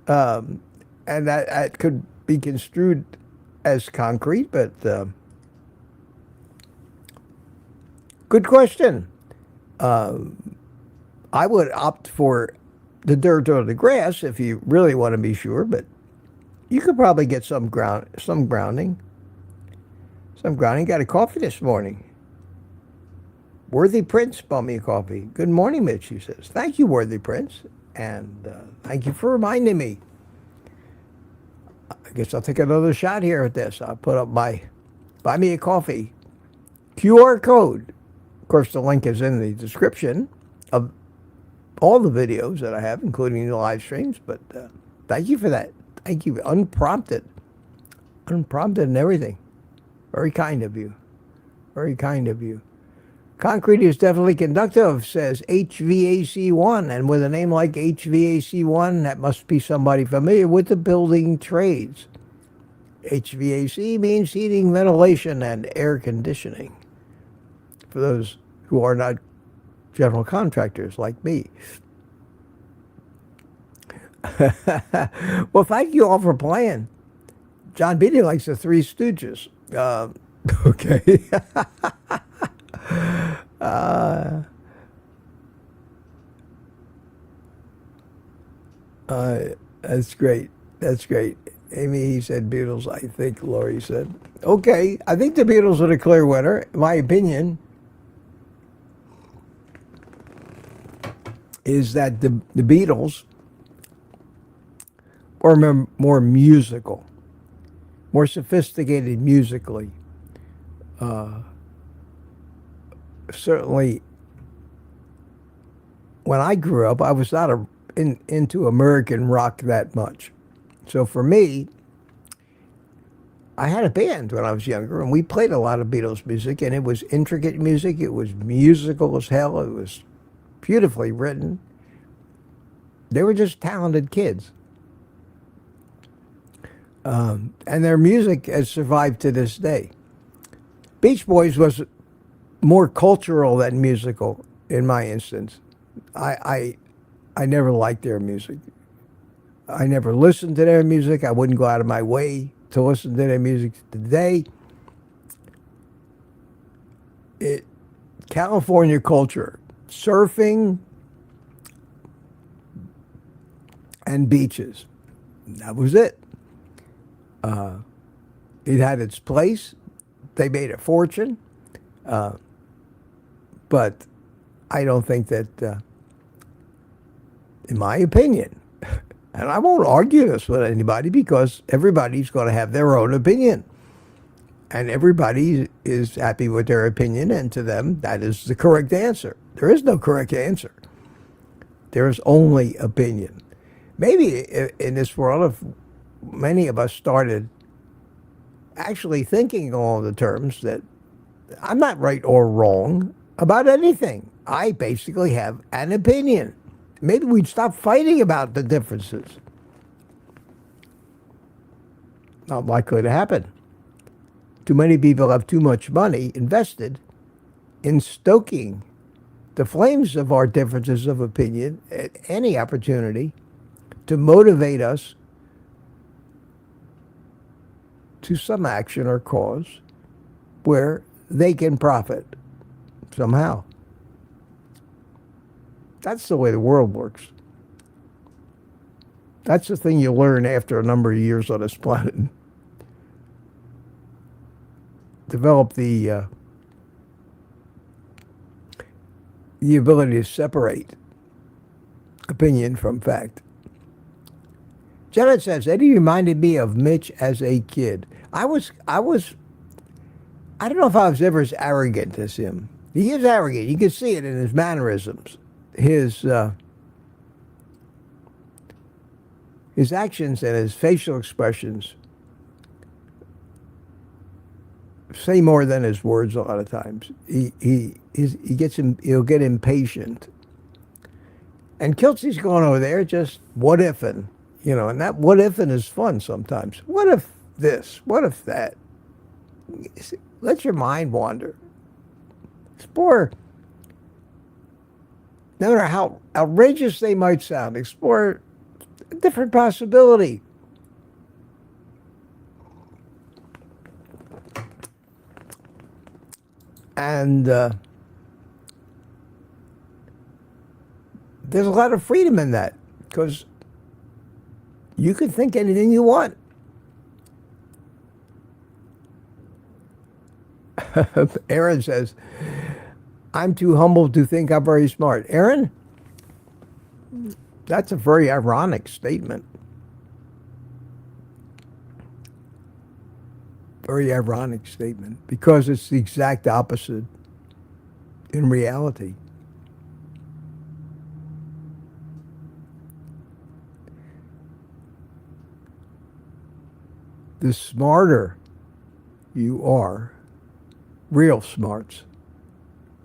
And that could be construed as concrete, but good question. I would opt for the dirt or the grass if you really want to be sure, but you could probably get some grounding. Some grounding. Got a coffee this morning. Worthy Prince bought me a coffee. Good morning, Mitch, he says. Thank you, Worthy Prince. And thank you for reminding me. I guess I'll take another shot here at this. I'll put up my Buy Me a Coffee QR code. Of course, the link is in the description of all the videos that I have, including the live streams. But thank you for that. Thank you. Unprompted and everything. Very kind of you. Very kind of you. Concrete is definitely conductive, says HVAC1. And with a name like HVAC1, that must be somebody familiar with the building trades. HVAC means heating, ventilation, and air conditioning. For those who are not general contractors like me. Well, thank you all for playing. John Beatty likes the Three Stooges. Okay. That's great. That's great. Amy, he said Beatles. I think Lori said. Okay, I think the Beatles are the clear winner. My opinion is that the Beatles are more musical, more sophisticated musically. Certainly, when I grew up, I was not into American rock that much. So for me, I had a band when I was younger, and we played a lot of Beatles music, and it was intricate music. It was musical as hell. It was beautifully written. They were just talented kids. And their music has survived to this day. Beach Boys was more cultural than musical in my instance. I never liked their music. I never listened to their music. I wouldn't go out of my way to listen to their music today. California culture, surfing and beaches. That was it. It had its place. They made a fortune. But I don't think that, in my opinion, and I won't argue this with anybody because everybody's going to have their own opinion. And everybody is happy with their opinion, and to them, that is the correct answer. There is no correct answer. There is only opinion. Maybe in this world, if many of us started actually thinking along the terms that I'm not right or wrong about anything. I basically have an opinion. Maybe we'd stop fighting about the differences. Not likely to happen. Too many people have too much money invested in stoking the flames of our differences of opinion at any opportunity to motivate us to some action or cause where they can profit somehow. That's the way the world works. That's the thing you learn after a number of years on this planet. Develop the ability to separate opinion from fact. Janet says, Eddie reminded me of Mitch as a kid. I don't know if I was ever as arrogant as him. He is arrogant. You can see it in his mannerisms. His actions and his facial expressions say more than his words a lot of times. He'll get impatient. And Kiltsy's going over there just what ifing, and that what ifing is fun sometimes. What if this? What if that? Let your mind wander. Explore. No matter how outrageous they might sound, explore a different possibility. And there's a lot of freedom in that, because you can think anything you want. Aaron says, I'm too humble to think I'm very smart. Aaron, that's a very ironic statement. Very ironic statement, because it's the exact opposite in reality. The smarter you are, real smarts,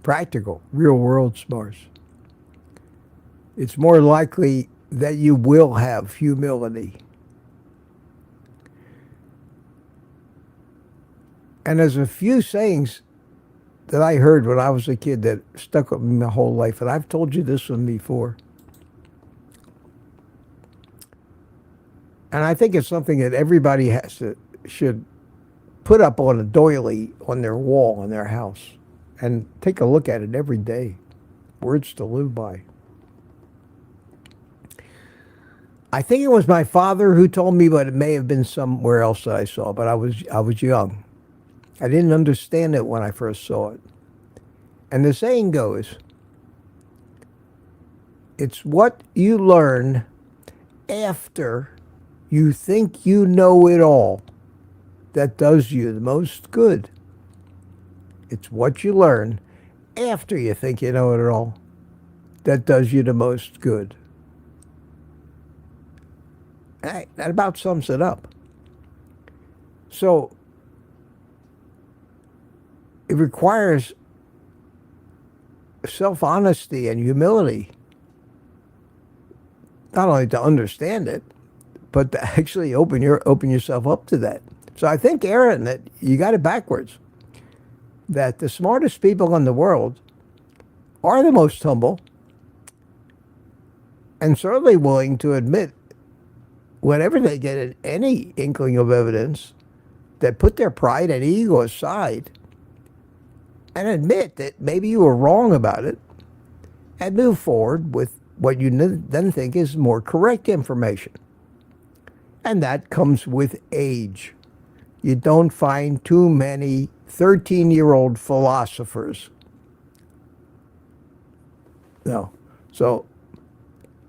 practical, real world smarts, it's more likely that you will have humility. And there's a few sayings that I heard when I was a kid that stuck with me my whole life, and I've told you this one before. And I think it's something that everybody should put up on a doily on their wall in their house and take a look at it every day. Words to live by. I think it was my father who told me, but it may have been somewhere else that I saw, but I was young. I didn't understand it when I first saw it. And the saying goes, it's what you learn after you think you know it all that does you the most good. It's what you learn after you think you know it all that does you the most good. That about sums it up. So it requires self-honesty and humility, not only to understand it, but to actually open yourself up to that. So I think, Aaron, that you got it backwards. That the smartest people in the world are the most humble and certainly willing to admit whenever they get any inkling of evidence, that put their pride and ego aside and admit that maybe you were wrong about it and move forward with what you then think is more correct information. And that comes with age. You don't find too many 13-year-old philosophers. No. So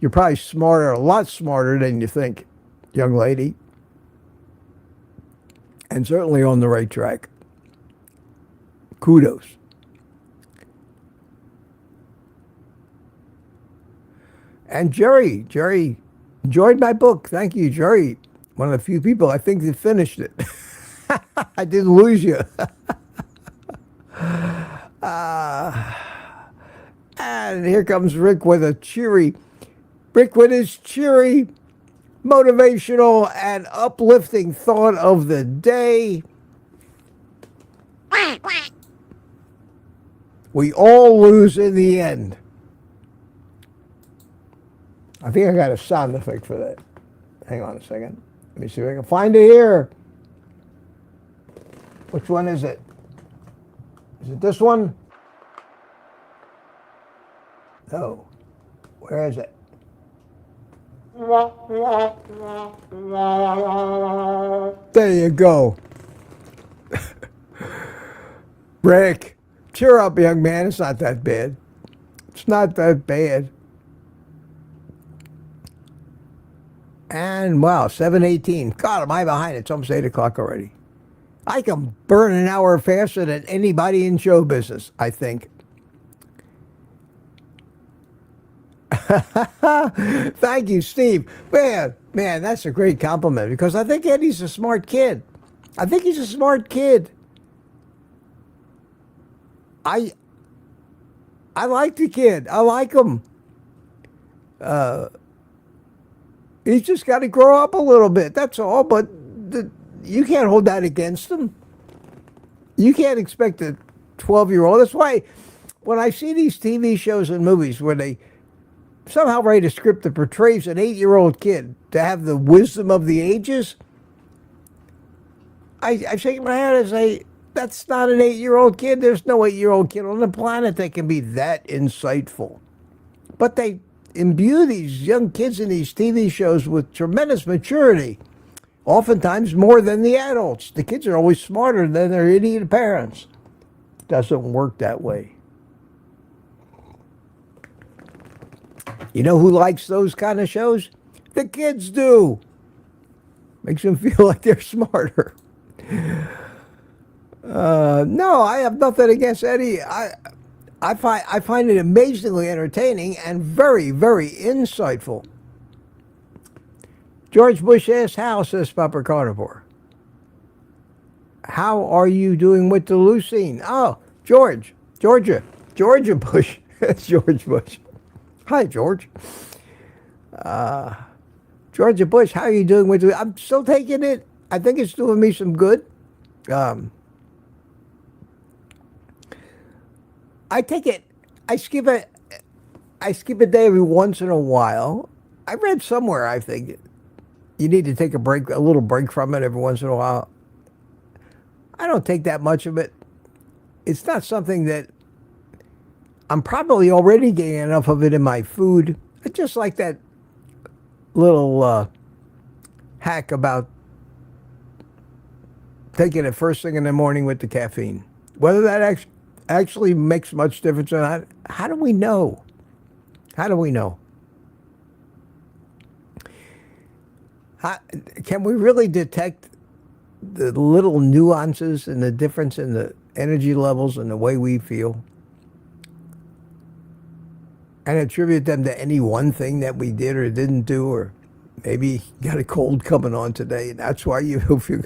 you're probably smarter, a lot smarter than you think, young lady. And certainly on the right track. Kudos. And Jerry enjoyed my book. Thank you, Jerry. One of the few people I think that finished it. I didn't lose you. And here comes Rick with his cheery, motivational and uplifting thought of the day. We all lose in the end. I think I got a sound effect for that. Hang on a second. Let me see if I can find it here. Which one is it? Is it this one? No. Where is it? There you go. Rick, cheer up, young man. It's not that bad. It's not that bad. And wow, 7:18. God, am I behind? It's almost 8 o'clock already. I can burn an hour faster than anybody in show business, I think. Thank you, Steve. Man, that's a great compliment, because I think Eddie's a smart kid. I think he's a smart kid. I like the kid. I like him. He's just got to grow up a little bit. That's all. But you can't hold that against him. You can't expect a 12-year-old. That's why when I see these TV shows and movies where they somehow write a script that portrays an 8-year-old kid to have the wisdom of the ages, I shake my head and say, that's not an 8-year-old kid. There's no 8-year-old kid on the planet that can be that insightful. But they imbue these young kids in these TV shows with tremendous maturity, oftentimes more than the adults. The kids are always smarter than their idiot parents. It doesn't work that way. You know who likes those kind of shows? The kids do. Makes them feel like they're smarter. No, I have nothing against Eddie. I find it amazingly entertaining and very, very insightful. George Bush asks, how, says Papa Carnivore. How are you doing with the leucine? Oh, Georgia Bush. That's George Bush. Hi, George. Georgia Bush, how are you doing with it? I'm still taking it. I think it's doing me some good. I take it. I skip a day every once in a while. I read somewhere, I think, you need to take a little break from it every once in a while. I don't take that much of it. It's not something that I'm probably already getting enough of it in my food. I just like that little hack about taking it first thing in the morning with the caffeine. Whether that actually makes much difference or not, how do we know? How do we know? Can we really detect the little nuances and the difference in the energy levels and the way we feel? And attribute them to any one thing that we did or didn't do, or maybe you got a cold coming on today, and that's why you feel.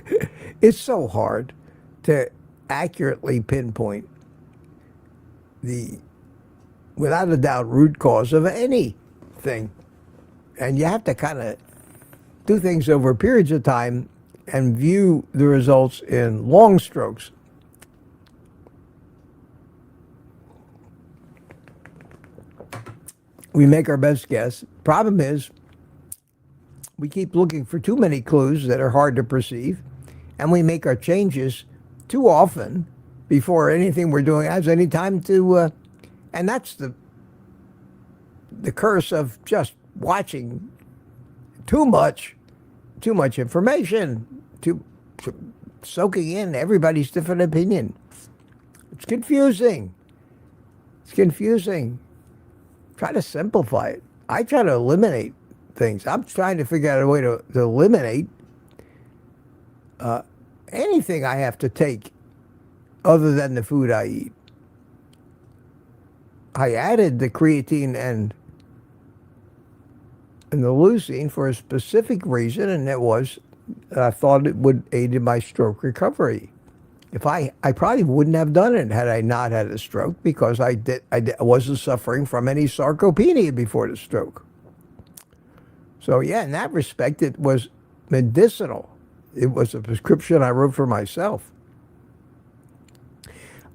It's so hard to accurately pinpoint the, without a doubt, root cause of anything. And you have to kind of do things over periods of time and view the results in long strokes. We make our best guess. Problem is, we keep looking for too many clues that are hard to perceive, and we make our changes too often before anything we're doing has any time to, and that's the curse of just watching too much information, soaking in everybody's different opinion. It's confusing. Try to simplify it. I try to eliminate things. I'm trying to figure out a way to eliminate anything I have to take other than the food I eat. I added the creatine and the leucine for a specific reason, and it was I thought it would aid in my stroke recovery. If I probably wouldn't have done it had I not had a stroke, because I wasn't suffering from any sarcopenia before the stroke. So yeah, in that respect, it was medicinal. It was a prescription I wrote for myself.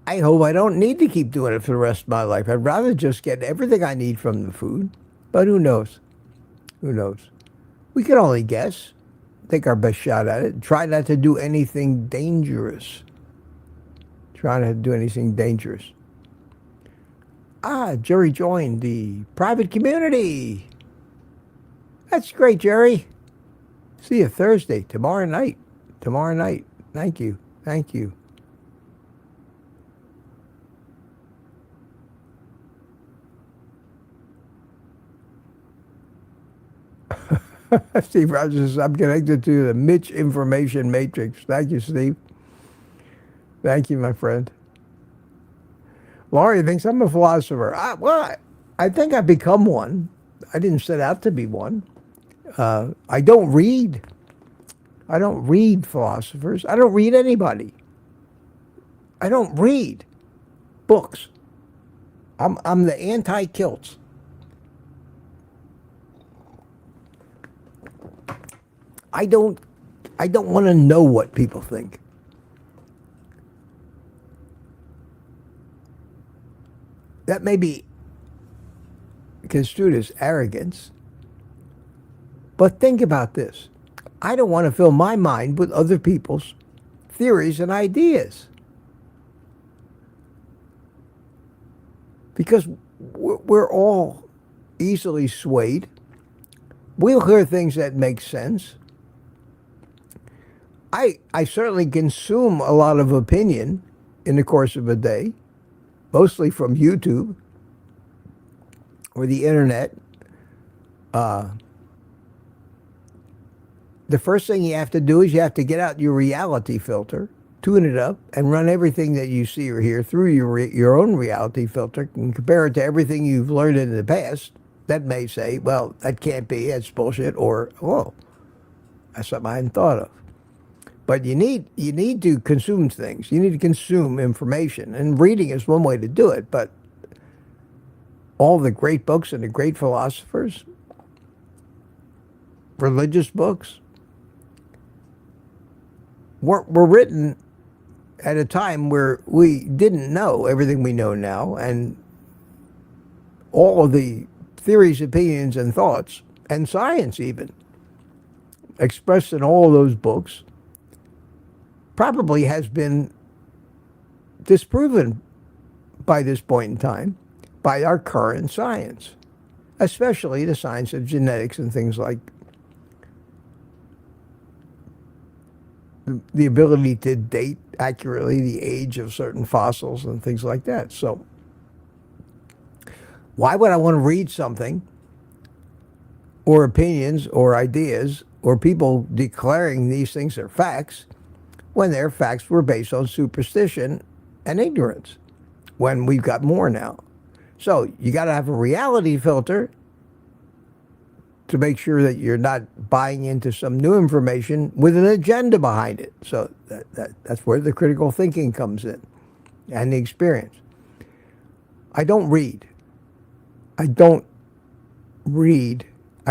I hope I don't need to keep doing it for the rest of my life. I'd rather just get everything I need from the food. But who knows? Who knows? We can only guess. Take our best shot at it. Try not to do anything dangerous. Jerry joined the private community. That's great, Jerry. See you Thursday, tomorrow night. Thank you. Steve Rogers says, I'm connected to the Mitch Information Matrix. Thank you, Steve. Thank you, my friend. Laurie thinks I'm a philosopher. I think I've become one. I didn't set out to be one. I don't read philosophers. I don't read anybody. I don't read books. I'm the anti-kilts. I don't want to know what people think. That may be construed as arrogance. But think about this. I don't want to fill my mind with other people's theories and ideas. Because we're all easily swayed. We'll hear things that make sense. I certainly consume a lot of opinion in the course of a day, mostly from YouTube or the internet. The first thing you have to do is you have to get out your reality filter, tune it up, and run everything that you see or hear through your own reality filter and compare it to everything you've learned in the past. That may say, well, that can't be, that's bullshit, or, oh, that's something I hadn't thought of. But you need to consume things. You need to consume information. And reading is one way to do it, but all the great books and the great philosophers, religious books, were written at a time where we didn't know everything we know now, and all of the theories, opinions, and thoughts, and science even, expressed in all of those books, probably has been disproven by this point in time by our current science, especially the science of genetics and things like the ability to date accurately the age of certain fossils and things like that. So why would I want to read something or opinions or ideas or people declaring these things are facts when their facts were based on superstition and ignorance, when we've got more now? So you got to have a reality filter to make sure that you're not buying into some new information with an agenda behind it. So that's where the critical thinking comes in, and the experience. I don't read. I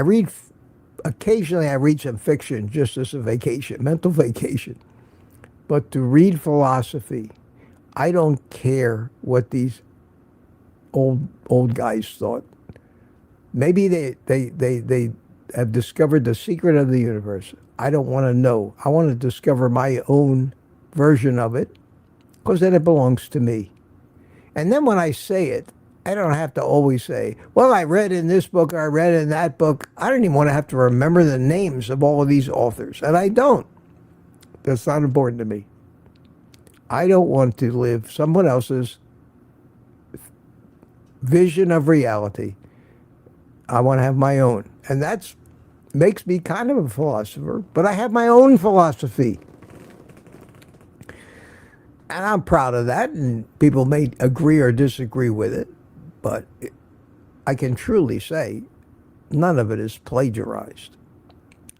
read occasionally. I read some fiction just as a vacation, mental vacation. But to read philosophy, I don't care what these old guys thought. Maybe they have discovered the secret of the universe. I don't want to know. I want to discover my own version of it, because then it belongs to me. And then when I say it, I don't have to always say, well, I read in this book, I read in that book. I don't even want to have to remember the names of all of these authors. And I don't. That's not important to me. I don't want to live someone else's vision of reality. I want to have my own. And that makes me kind of a philosopher, but I have my own philosophy. And I'm proud of that, and people may agree or disagree with it, but I can truly say none of it is plagiarized.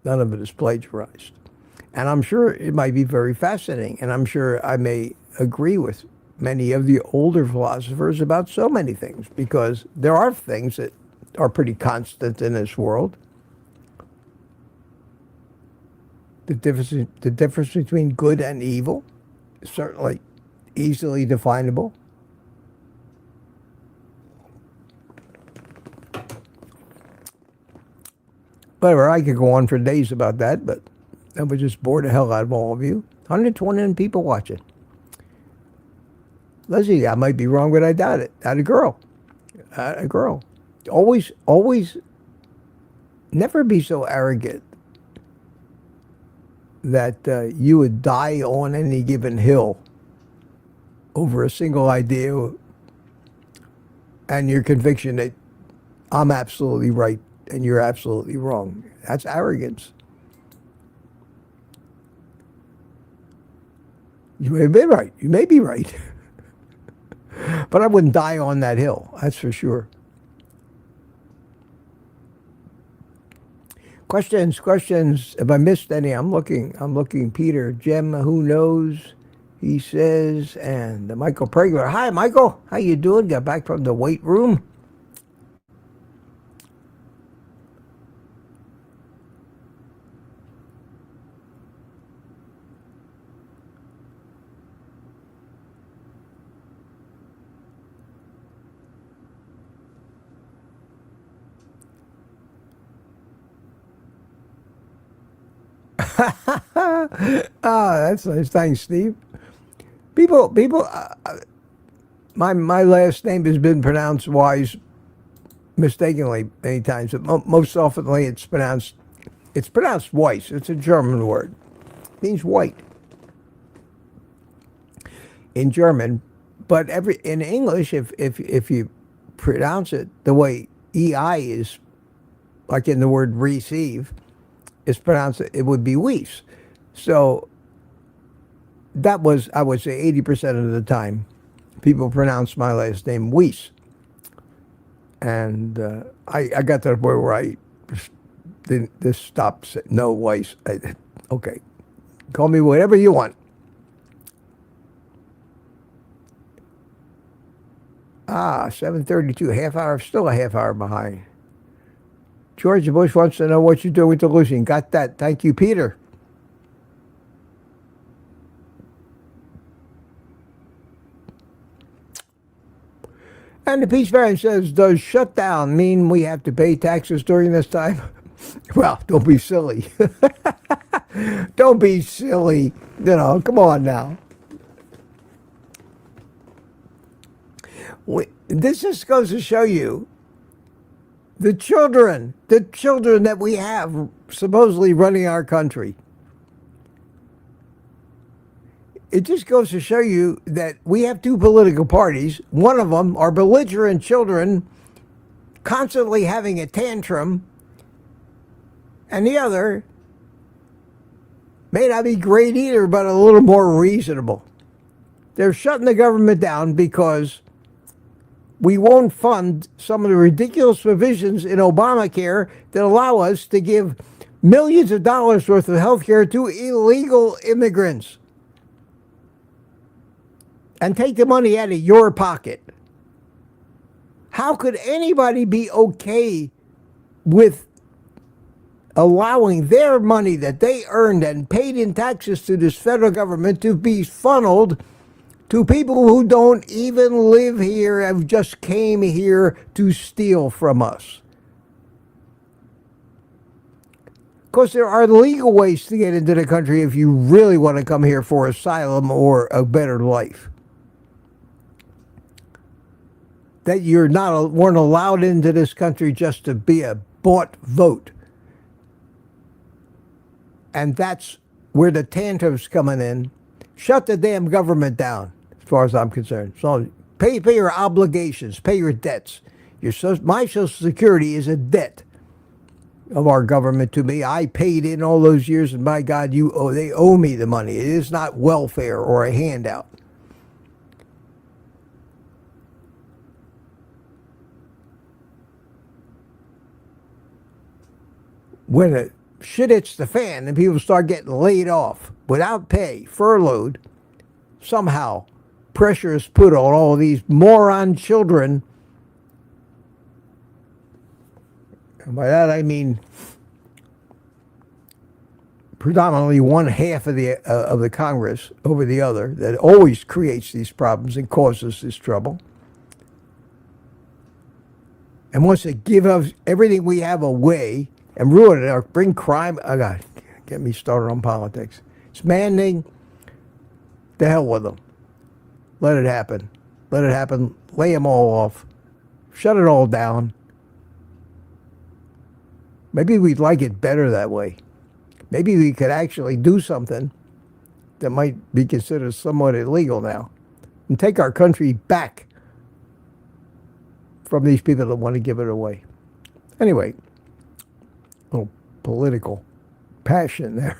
None of it is plagiarized. And I'm sure it might be very fascinating, and I'm sure I may agree with many of the older philosophers about so many things, because there are things that are pretty constant in this world. The difference between good and evil is certainly easily definable. Whatever, I could go on for days about that, but that would just bore the hell out of all of you. 121 people watching. Leslie, I might be wrong, but I doubt it. Not a girl. A girl. Always never be so arrogant that you would die on any given hill over a single idea and your conviction that I'm absolutely right and you're absolutely wrong. That's arrogance. You may have been right. You may be right. But I wouldn't die on that hill. That's for sure. Questions. If I missed any, I'm looking. Peter, Gem, who knows? He says, and Michael Prager. Hi, Michael. How you doing? Got back from the weight room? That's nice. Thanks, Steve. People. My last name has been pronounced wise mistakenly many times, but most oftenly it's pronounced Weiss. It's a German word. It means white in German, but in English, if you pronounce it the way EI is, like in the word receive, it's pronounced, it would be Weiss. So that was, I would say, 80% of the time, people pronounce my last name Weiss. And I got to the point where I just stopped. No, Weiss. Okay. Call me whatever you want. 7:32, half hour, still a half hour behind. George Bush wants to know what you're doing with the leucine. Got that. Thank you, Peter. And the Peace Baron says, does shutdown mean we have to pay taxes during this time? Well, don't be silly. Don't be silly. You know, come on now. This just goes to show you the children that we have supposedly running our country. It just goes to show you that we have two political parties. One of them are belligerent children constantly having a tantrum, and the other may not be great either, but a little more reasonable. They're shutting the government down because we won't fund some of the ridiculous provisions in Obamacare that allow us to give millions of dollars worth of health care to illegal immigrants and take the money out of your pocket. How could anybody be okay with allowing their money that they earned and paid in taxes to this federal government to be funneled to people who don't even live here, have just came here to steal from us? Of course, there are legal ways to get into the country if you really want to come here for asylum or a better life. That you're weren't allowed into this country just to be a bought vote. And that's where the tantrums coming in. Shut the damn government down, as far as I'm concerned. So pay your obligations, pay your debts. My Social Security is a debt of our government to me. I paid in all those years, and by God, they owe me the money. It is not welfare or a handout. When the shit hits the fan and people start getting laid off without pay, furloughed, somehow pressure is put on all these moron children. And by that I mean predominantly one half of the Congress over the other, that always creates these problems and causes this trouble. And wants to give us everything we have away and ruin it, or bring crime. Oh God, get me started on politics. It's maddening. The hell with them. Let it happen. Let it happen. Lay them all off. Shut it all down. Maybe we'd like it better that way. Maybe we could actually do something that might be considered somewhat illegal now and take our country back from these people that want to give it away. Anyway, little political passion there.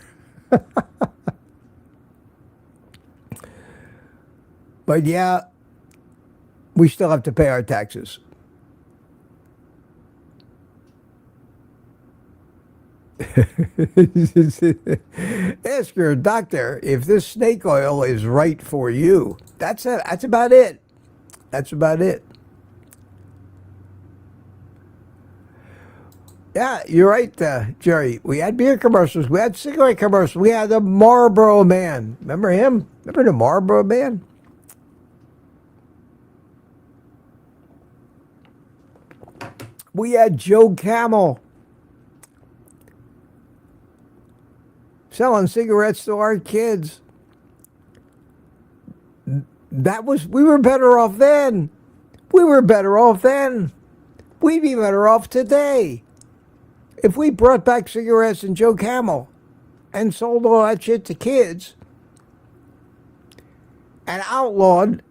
But yeah, we still have to pay our taxes. Ask your doctor if this snake oil is right for you. That's it. That's about it. That's about it. Yeah, you're right, Jerry. We had beer commercials. We had cigarette commercials. We had the Marlboro Man. Remember him? Remember the Marlboro Man? We had Joe Camel. selling cigarettes to our kids. We were better off then. We were better off then. We'd be better off today. If we brought back cigarettes and Joe Camel and sold all that shit to kids and outlawed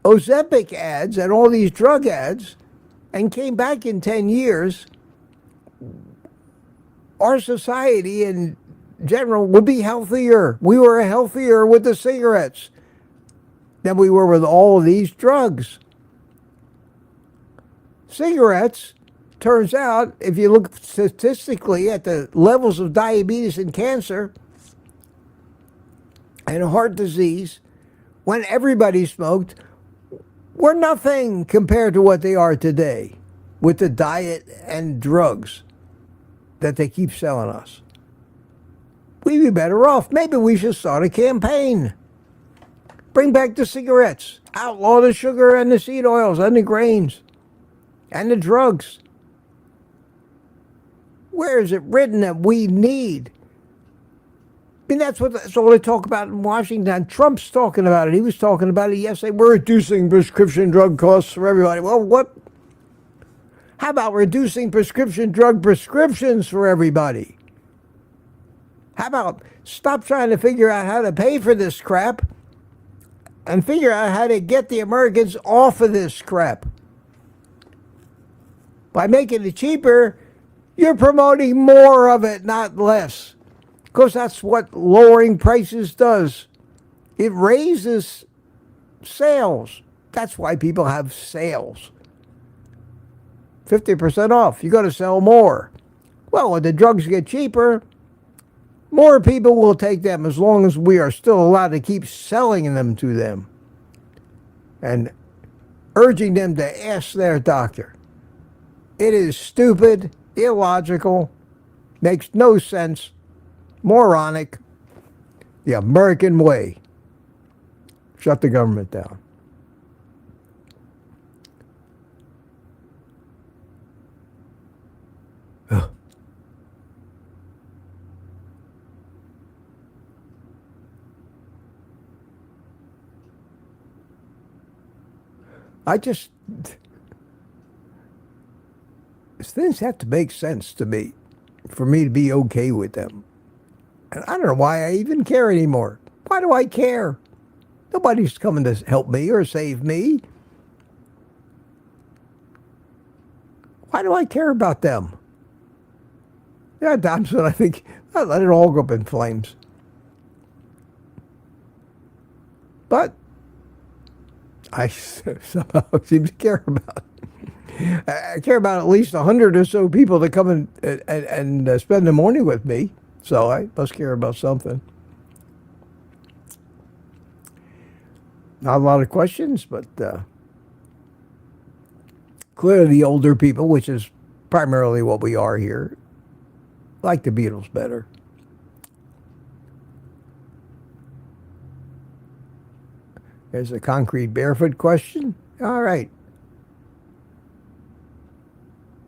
Ozempic ads and all these drug ads and came back in 10 years, our society in general would be healthier. We were healthier with the cigarettes than we were with all of these drugs. Cigarettes, turns out, if you look statistically at the levels of diabetes and cancer and heart disease, when everybody smoked, were nothing compared to what they are today with the diet and drugs that they keep selling us. We'd be better off. Maybe we should start a campaign. Bring back the cigarettes. Outlaw the sugar and the seed oils and the grains and the drugs. Where is it written that we need? I mean, that's all they talk about in Washington. Trump's talking about it. He was talking about it yesterday. We're reducing prescription drug costs for everybody. Well, what? How about reducing prescription drug prescriptions for everybody? How about stop trying to figure out how to pay for this crap and figure out how to get the Americans off of this crap? By making it cheaper, you're promoting more of it, not less. Because that's what lowering prices does. It raises sales. That's why people have sales. 50% off. You got to sell more. Well, when the drugs get cheaper, more people will take them as long as we are still allowed to keep selling them to them and urging them to ask their doctor. It is stupid, illogical, makes no sense, moronic, the American way. Shut the government down. Ugh. Things have to make sense to me for me to be okay with them. And I don't know why I even care anymore. Why do I care? Nobody's coming to help me or save me. Why do I care about them? There are times when I think, I let it all go up in flames. But I somehow seem to care about it. I care about at least 100 or so people that come and spend the morning with me. So I must care about something. Not a lot of questions, but clearly the older people, which is primarily what we are here, like the Beatles better. There's a concrete barefoot question. All right.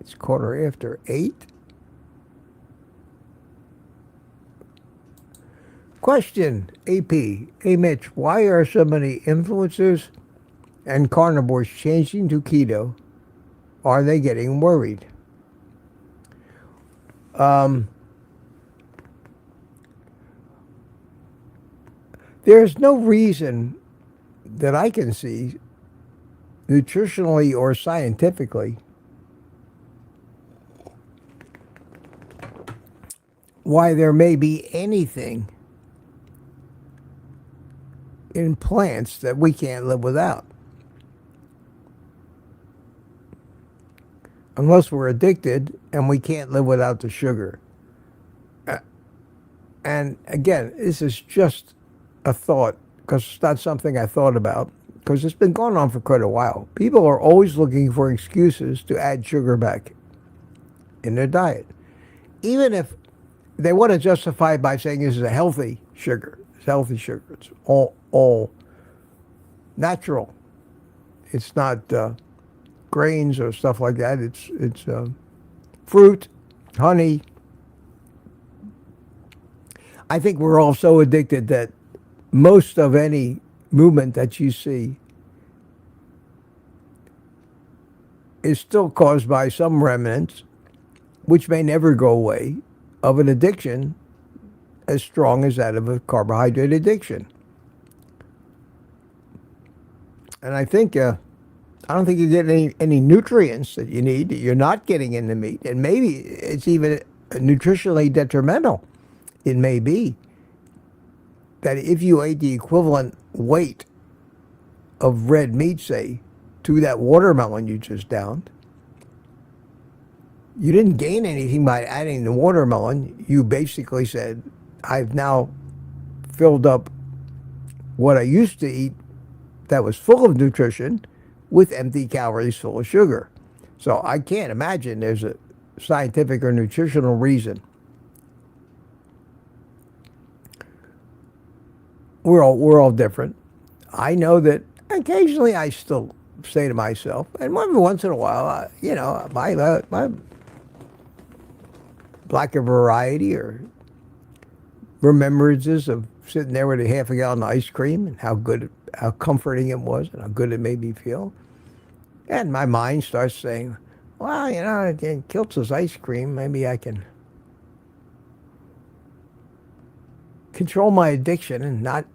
It's 8:15. Question, AP. Hey, Mitch, why are so many influencers and carnivores changing to keto? Are they getting worried? There's no reason that I can see, nutritionally or scientifically, why there may be anything in plants that we can't live without. Unless we're addicted and we can't live without the sugar. And again, this is just a thought, because it's not something I thought about, because it's been going on for quite a while. People are always looking for excuses to add sugar back in their diet. Even if they want to justify it by saying this is a healthy sugar. It's healthy sugar. It's all natural. It's not grains or stuff like that. It's fruit, honey, I think we're all so addicted that most of any movement that you see is still caused by some remnants, which may never go away, of an addiction as strong as that of a carbohydrate addiction. And I think I don't think you get any nutrients that you need that you're not getting in the meat, and maybe it's even nutritionally detrimental. It may be that if you ate the equivalent weight of red meat, say, to that watermelon you just downed, you didn't gain anything by adding the watermelon. You basically said, I've now filled up what I used to eat that was full of nutrition with empty calories full of sugar. So I can't imagine there's a scientific or nutritional reason. We're all different. I know that occasionally I still say to myself, and every once in a while, my lack of variety or remembrances of sitting there with a half a gallon of ice cream and how comforting it was and how good it made me feel. And my mind starts saying, well, it kills this ice cream. Maybe I can control my addiction and not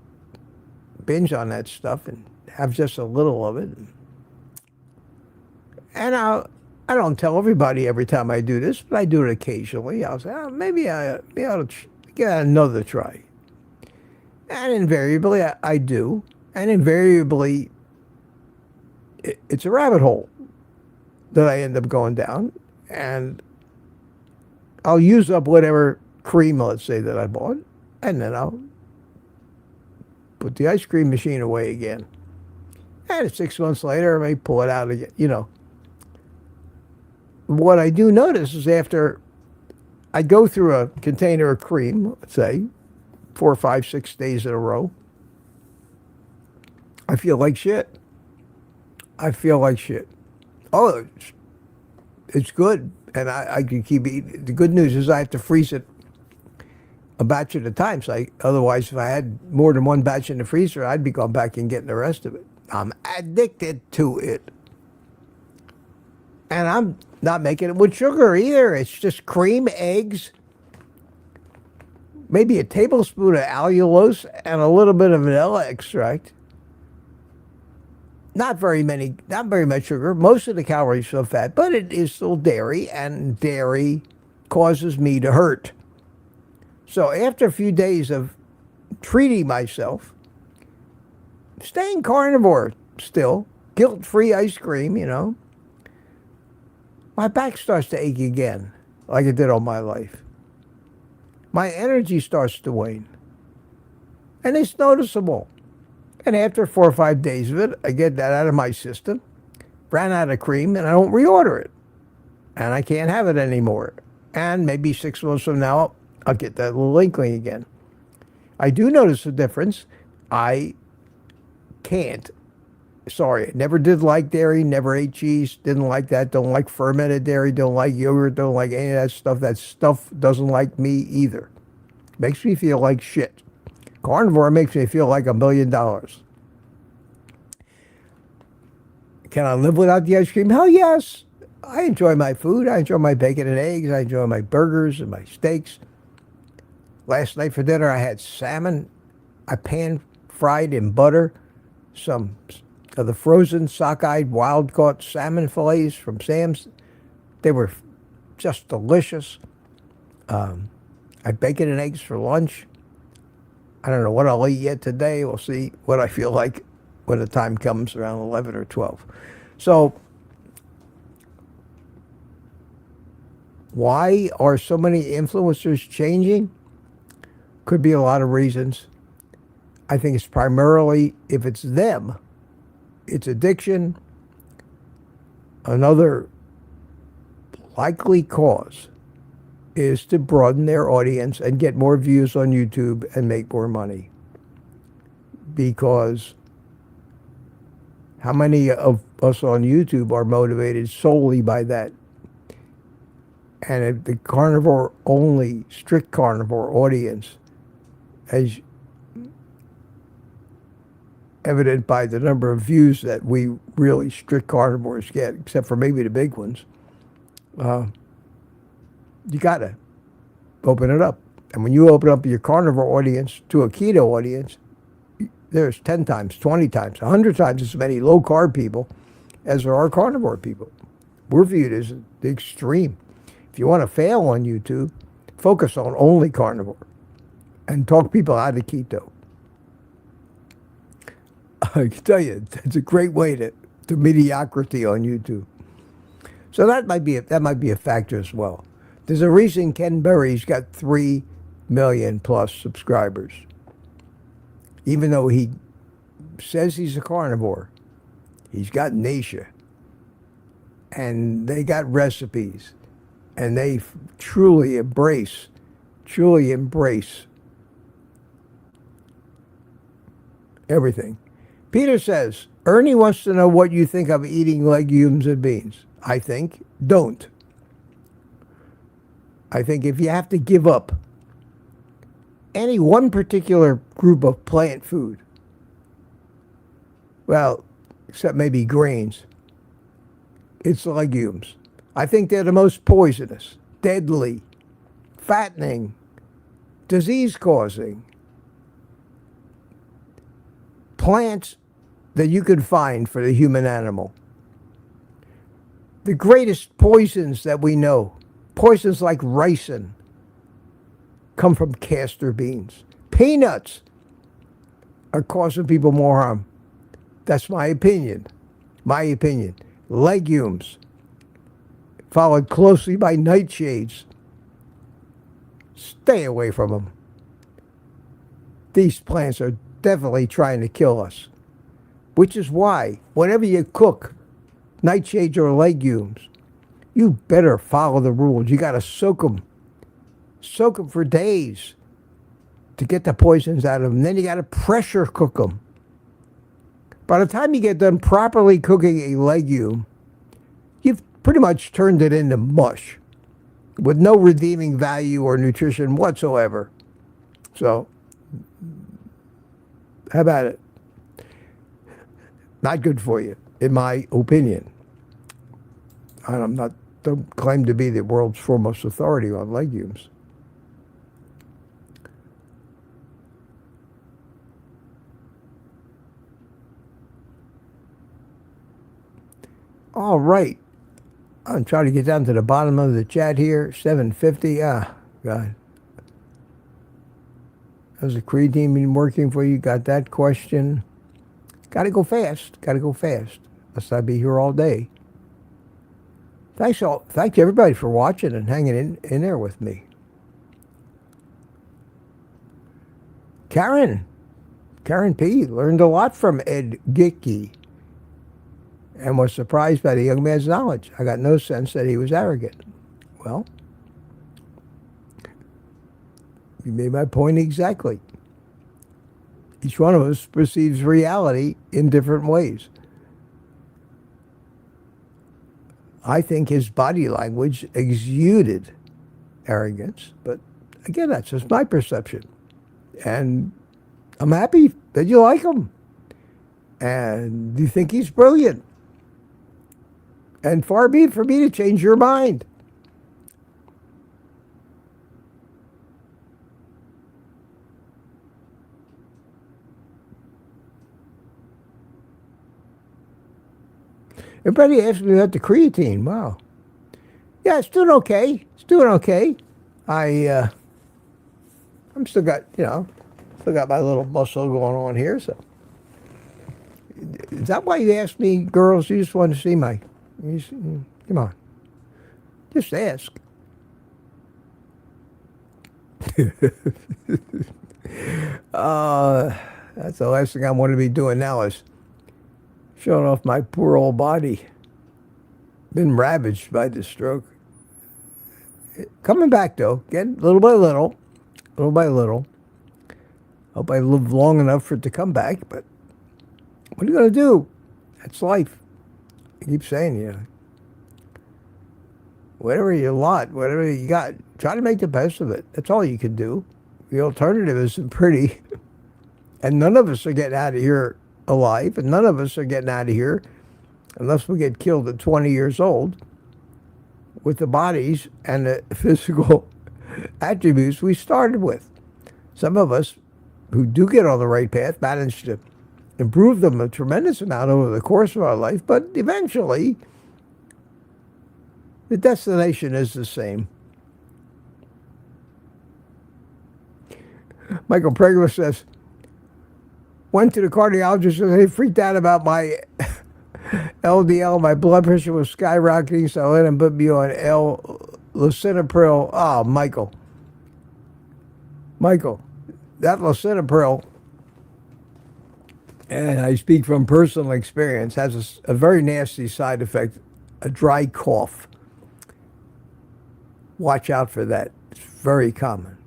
binge on that stuff and have just a little of it. And I don't tell everybody every time I do this, but I do it occasionally. I'll say, maybe I ought to get another try. And invariably I do. And invariably it's a rabbit hole that I end up going down. And I'll use up whatever cream, let's say, that I bought. And then I'll put the ice cream machine away again. And 6 months later, I may pull it out again, What I do notice is after I go through a container of cream, let's say, 4, 5, 6 days in a row, I feel like shit. Oh, it's good. And I can keep eating. The good news is I have to freeze it a batch at a time. So otherwise, if I had more than one batch in the freezer, I'd be going back and getting the rest of it. I'm addicted to it. And I'm not making it with sugar either. It's just cream, eggs, maybe a tablespoon of allulose, and a little bit of vanilla extract. Not very much sugar. Most of the calories are fat, but it is still dairy, and dairy causes me to hurt. So after a few days of treating myself, staying carnivore still, guilt-free ice cream, my back starts to ache again, like it did all my life. My energy starts to wane. And it's noticeable. And after 4 or 5 days of it, I get that out of my system, ran out of cream, and I don't reorder it. And I can't have it anymore. And maybe 6 months from now, I'll get that little inkling again. I do notice a difference. I can't. Sorry, never did like dairy, never ate cheese, didn't like that, don't like fermented dairy, don't like yogurt, don't like any of that stuff. That stuff doesn't like me either. Makes me feel like shit. Carnivore makes me feel like $1 million. Can I live without the ice cream? Hell yes. I enjoy my food. I enjoy my bacon and eggs. I enjoy my burgers and my steaks. Last night for dinner, I had salmon. I pan-fried in butter some of the frozen sockeyed wild-caught salmon fillets from Sam's. They were just delicious. I had bacon and eggs for lunch. I don't know what I'll eat yet today. We'll see what I feel like when the time comes around 11 or 12. So why are so many influencers changing? Could be a lot of reasons. I think it's primarily, if it's them, it's addiction. Another likely cause is to broaden their audience and get more views on YouTube and make more money. Because how many of us on YouTube are motivated solely by that? And if the carnivore only, strict carnivore audience as evident by the number of views that we really strict carnivores get, except for maybe the big ones. You got to open it up. And when you open up your carnivore audience to a keto audience, there's 10 times, 20 times, 100 times as many low-carb people as there are carnivore people. We're viewed as the extreme. If you want to fail on YouTube, focus on only carnivore and talk people out of keto. I can tell you, it's a great way to mediocrity on YouTube. So that might be a factor as well. There's a reason Ken Berry's got 3 million plus subscribers. Even though he says he's a carnivore, he's got Nasha. And they got recipes. And they truly embrace everything. Peter says, Ernie wants to know what you think of eating legumes and beans. I think, don't. I think if you have to give up any one particular group of plant food, well, except maybe grains, it's legumes. I think they're the most poisonous, deadly, fattening, disease-causing plants that you could find for the human animal. The greatest poisons that we know, poisons like ricin, come from castor beans. Peanuts are causing people more harm. That's my opinion. My opinion. Legumes, followed closely by nightshades. Stay away from them. These plants are definitely trying to kill us. Which is why, whenever you cook nightshades or legumes, you better follow the rules. You got to soak them. Soak them for days to get the poisons out of them. Then you got to pressure cook them. By the time you get done properly cooking a legume, you've pretty much turned it into mush with no redeeming value or nutrition whatsoever. So, how about it? Not good for you, in my opinion. Don't claim to be the world's foremost authority on legumes. All right. I'm trying to get down to the bottom of the chat here. 750. Ah, God. How's the creatine been working for you? Got that question. Got to go fast. Got to go fast. Must I be here all day? Thanks everybody for watching and hanging in there with me. Karen P. learned a lot from Ed Goeke and was surprised by the young man's knowledge. I got no sense that he was arrogant. Well, you made my point exactly. Each one of us perceives reality in different ways. I think his body language exuded arrogance, but again, that's just my perception. And I'm happy that you like him. And you think he's brilliant. And far be it for me to change your mind. Everybody asks me about the creatine. Wow. Yeah, it's doing okay. It's doing okay. I'm still got, still got my little muscle going on here. So, is that why you asked me, girls? You just want to see my? Come on. Just ask. That's the last thing I want to be doing now is showing off my poor old body. Been ravaged by the stroke. Coming back though, again, little by little. Hope I live long enough for it to come back, but what are you going to do? That's life. I keep saying, whatever you got, try to make the best of it. That's all you can do. The alternative isn't pretty. And none of us are getting out of here alive, and none of us are getting out of here unless we get killed at 20 years old with the bodies and the physical attributes we started with. Some of us who do get on the right path manage to improve them a tremendous amount over the course of our life, but eventually the destination is the same. Michael Prager says, went to the cardiologist and they freaked out about my LDL. My blood pressure was skyrocketing, so I let him put me on lisinopril. Oh, Michael, that lisinopril, and I speak from personal experience, has a very nasty side effect, a dry cough. Watch out for that. It's very common.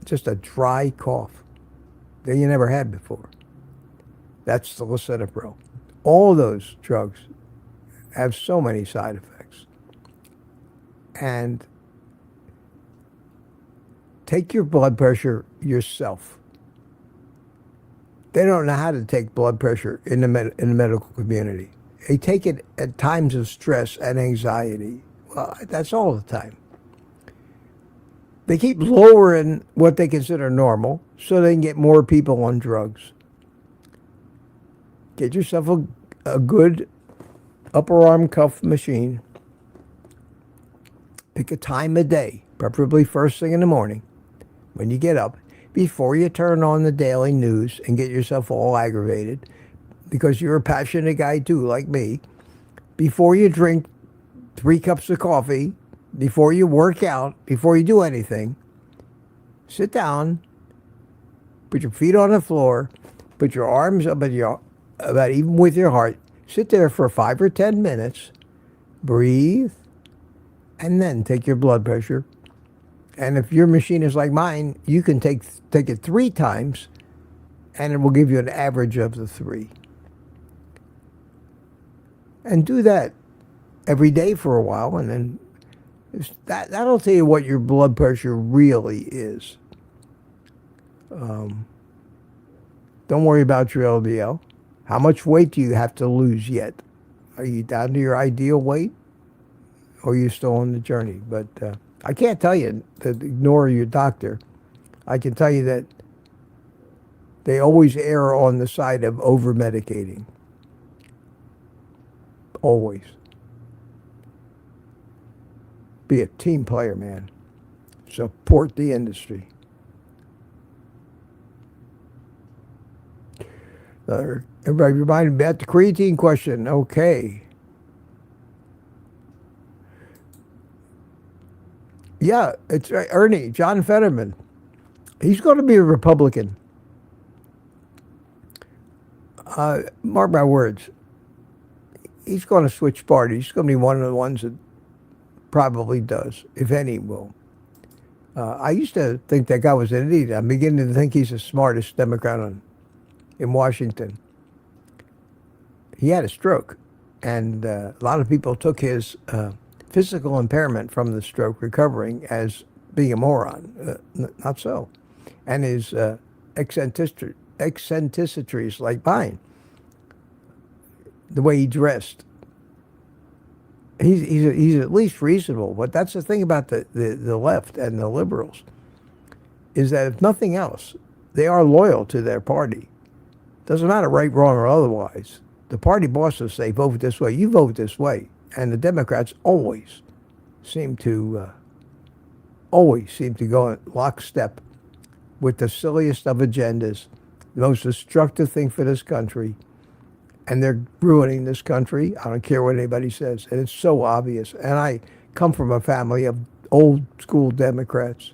Just a dry cough that you never had before. That's the lisinopril. All those drugs have so many side effects. And take your blood pressure yourself. They don't know how to take blood pressure in the medical community. They take it at times of stress and anxiety. Well, that's all the time. They keep lowering what they consider normal so they can get more people on drugs. Get yourself a good upper arm cuff machine. Pick a time of day, preferably first thing in the morning when you get up, before you turn on the daily news and get yourself all aggravated, because you're a passionate guy too, like me. Before you drink 3 cups of coffee, before you work out, before you do anything, sit down, put your feet on the floor, put your arms up about even with your heart, sit there for 5 or 10 minutes, breathe, and then take your blood pressure. And if your machine is like mine, you can take it 3 times, and it will give you an average of the 3. And do that every day for a while, and then that'll tell you what your blood pressure really is. Don't worry about your LDL. How much weight do you have to lose yet? Are you down to your ideal weight, or are you still on the journey? But I can't tell you to ignore your doctor. I can tell you that they always err on the side of over-medicating. Always. Be a team player, man. Support the industry. Everybody reminded me about the creatine question. Okay. Yeah, it's Ernie, John Fetterman. He's going to be a Republican. Mark my words. He's going to switch parties. He's going to be one of the ones that probably does, if any will. I used to think that guy was an idiot. I'm beginning to think he's the smartest Democrat in Washington. He had a stroke, and a lot of people took his physical impairment from the stroke recovering as being a moron. Not so. And his eccentricities like mine, the way he dressed. He's at least reasonable. But that's the thing about the left and the liberals, is that if nothing else, they are loyal to their party. Doesn't matter right, wrong, or otherwise. The party bosses say, vote this way. You vote this way. And the Democrats always seem to go in lockstep with the silliest of agendas, the most destructive thing for this country. And they're ruining this country. I don't care what anybody says. And it's so obvious. And I come from a family of old school Democrats.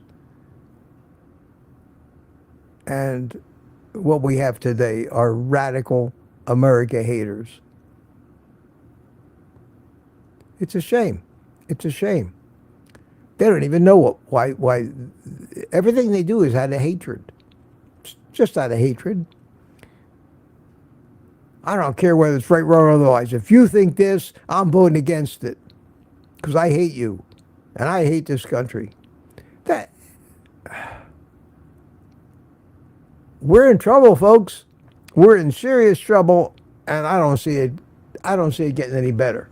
And what we have today are radical America haters. It's a shame. It's a shame. They don't even know why everything they do is out of hatred. It's just out of hatred. I don't care whether it's right, wrong, or otherwise. If you think this, I'm voting against it because I hate you and I hate this country. we're in trouble, folks. We're in serious trouble, and I don't see it. I don't see it getting any better.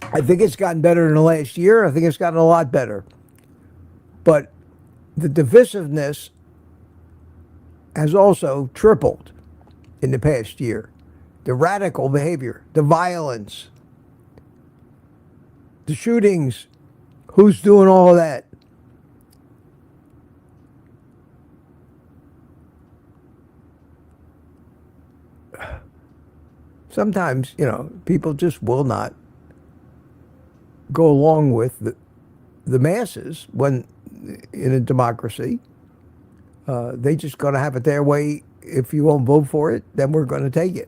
I think it's gotten better in the last year. I think it's gotten a lot better. But the divisiveness has also tripled in the past year. The radical behavior, the violence, the shootings. Who's doing all of that? Sometimes, people just will not go along with the masses when in a democracy. They just going to have it their way. If you won't vote for it, then we're going to take it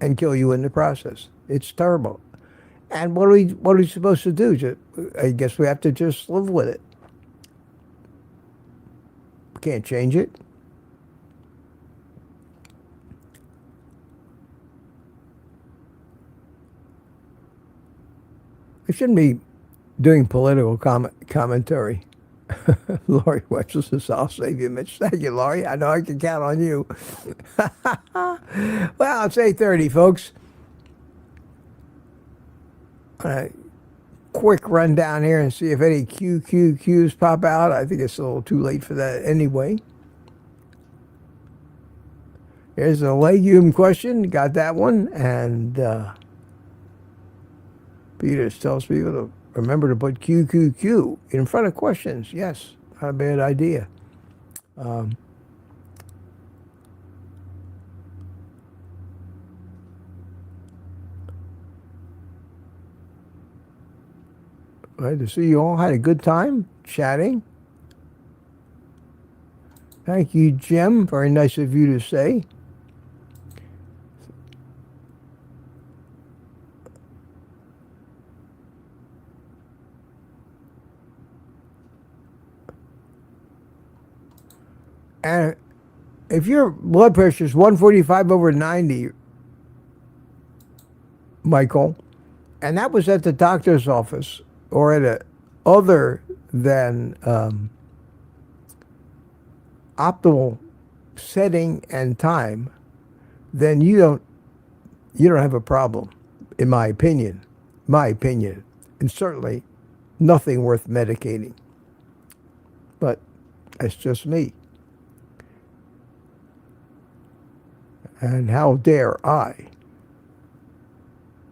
and kill you in the process. It's terrible. And what are we supposed to do? I guess we have to just live with it. We can't change it. I shouldn't be doing political commentary. Laurie Webster says, I'll save you, Mitch. Thank you, Laurie. I know I can count on you. Well, it's 8:30, folks. Quick run down here and see if any QQQs pop out. I think it's a little too late for that anyway. Here's a legume question. Got that one. And Peter tells people to remember to put QQQ in front of questions. Yes, not a bad idea. Glad to see you all had a good time chatting. Thank you, Jim. Very nice of you to say. And if your blood pressure is 145/90, Michael, and that was at the doctor's office or at a other than optimal setting and time, then you don't have a problem, in my opinion. And certainly nothing worth medicating. But that's just me. And how dare I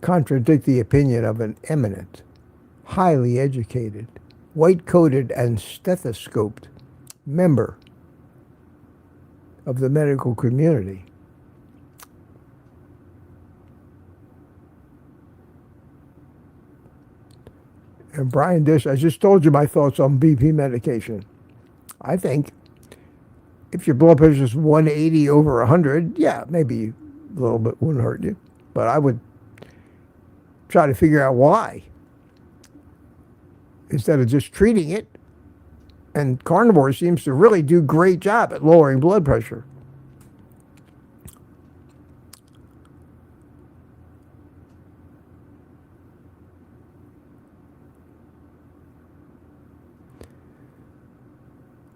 contradict the opinion of an eminent, highly educated, white-coated and stethoscoped member of the medical community. And Brian Dish, I just told you my thoughts on BP medication. I think if your blood pressure is 180/100, yeah, maybe a little bit wouldn't hurt you. But I would try to figure out why instead of just treating it. And Carnivore seems to really do a great job at lowering blood pressure.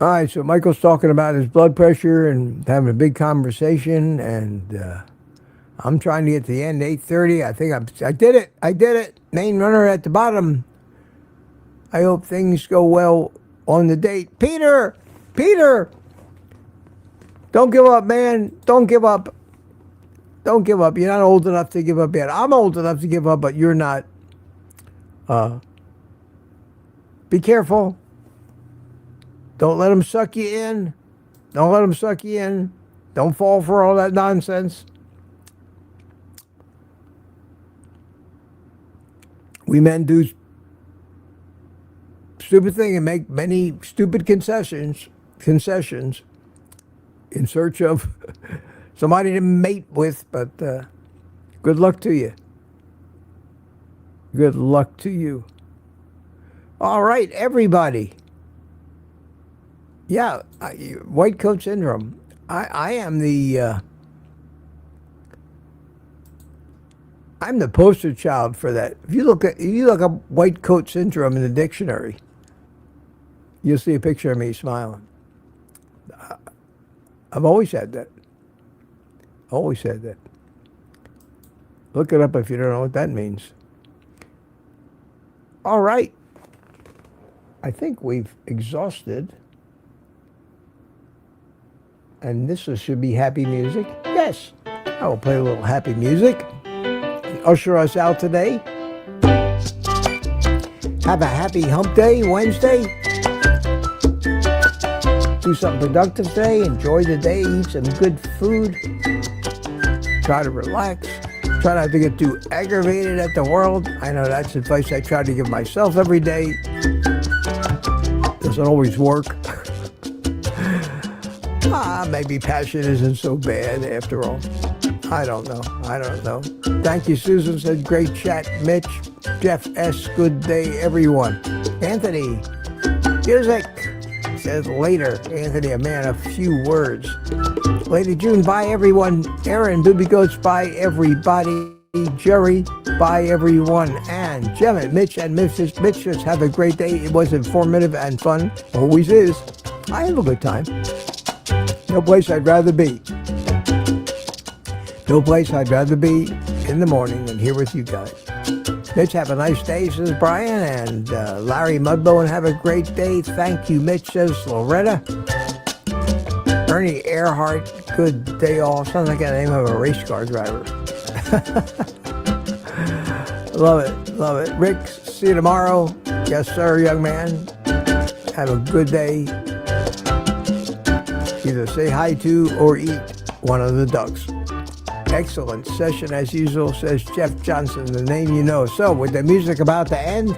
All right, so Michael's talking about his blood pressure and having a big conversation, and I'm trying to get to the end, 8:30. I think I did it. Main runner at the bottom. I hope things go well on the date. Peter, don't give up, man. Don't give up. You're not old enough to give up yet. I'm old enough to give up, but you're not. Be careful. Don't let them suck you in. Don't fall for all that nonsense. We men do stupid things and make many stupid concessions in search of somebody to mate with, but good luck to you. Good luck to you. All right, everybody. Yeah, white coat syndrome. I am I'm the poster child for that. If you look up white coat syndrome in the dictionary, you'll see a picture of me smiling. I've always had that. Always had that. Look it up if you don't know what that means. All right. I think we've exhausted. And this should be happy music. Yes. I will play a little happy music. And usher us out today. Have a happy hump day, Wednesday. Do something productive today. Enjoy the day. Eat some good food. Try to relax. Try not to get too aggravated at the world. I know that's advice I try to give myself every day. Doesn't always work. Maybe passion isn't so bad after all. I don't know. Thank you, Susan said, great chat. Mitch, Jeff S., good day, everyone. Anthony, music, says later. Anthony, a man of few words. Lady June, bye, everyone. Aaron, Booby Goats, bye, everybody. Jerry, bye, everyone. And Gemma, Mitch, and Mrs. Mitchers, have a great day. It was informative and fun. Always is. I have a good time. No place I'd rather be. No place I'd rather be in the morning than here with you guys. Mitch, have a nice day, says Brian. And Larry Mudbone, have a great day. Thank you, Mitch, says Loretta. Ernie Earhart, good day all. Sounds like the name of a race car driver. Love it. Rick, see you tomorrow. Yes, sir, young man. Have a good day. Either say hi to or eat one of the ducks. Excellent session as usual, says Jeff Johnson, the name you know. So, with the music about to end,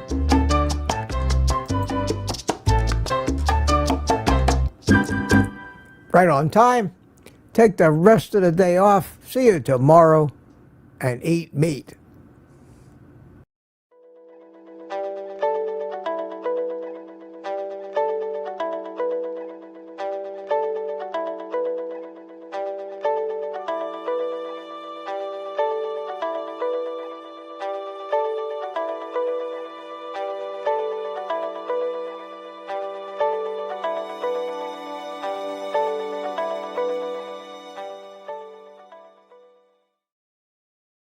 right on time, take the rest of the day off. See you tomorrow and eat meat.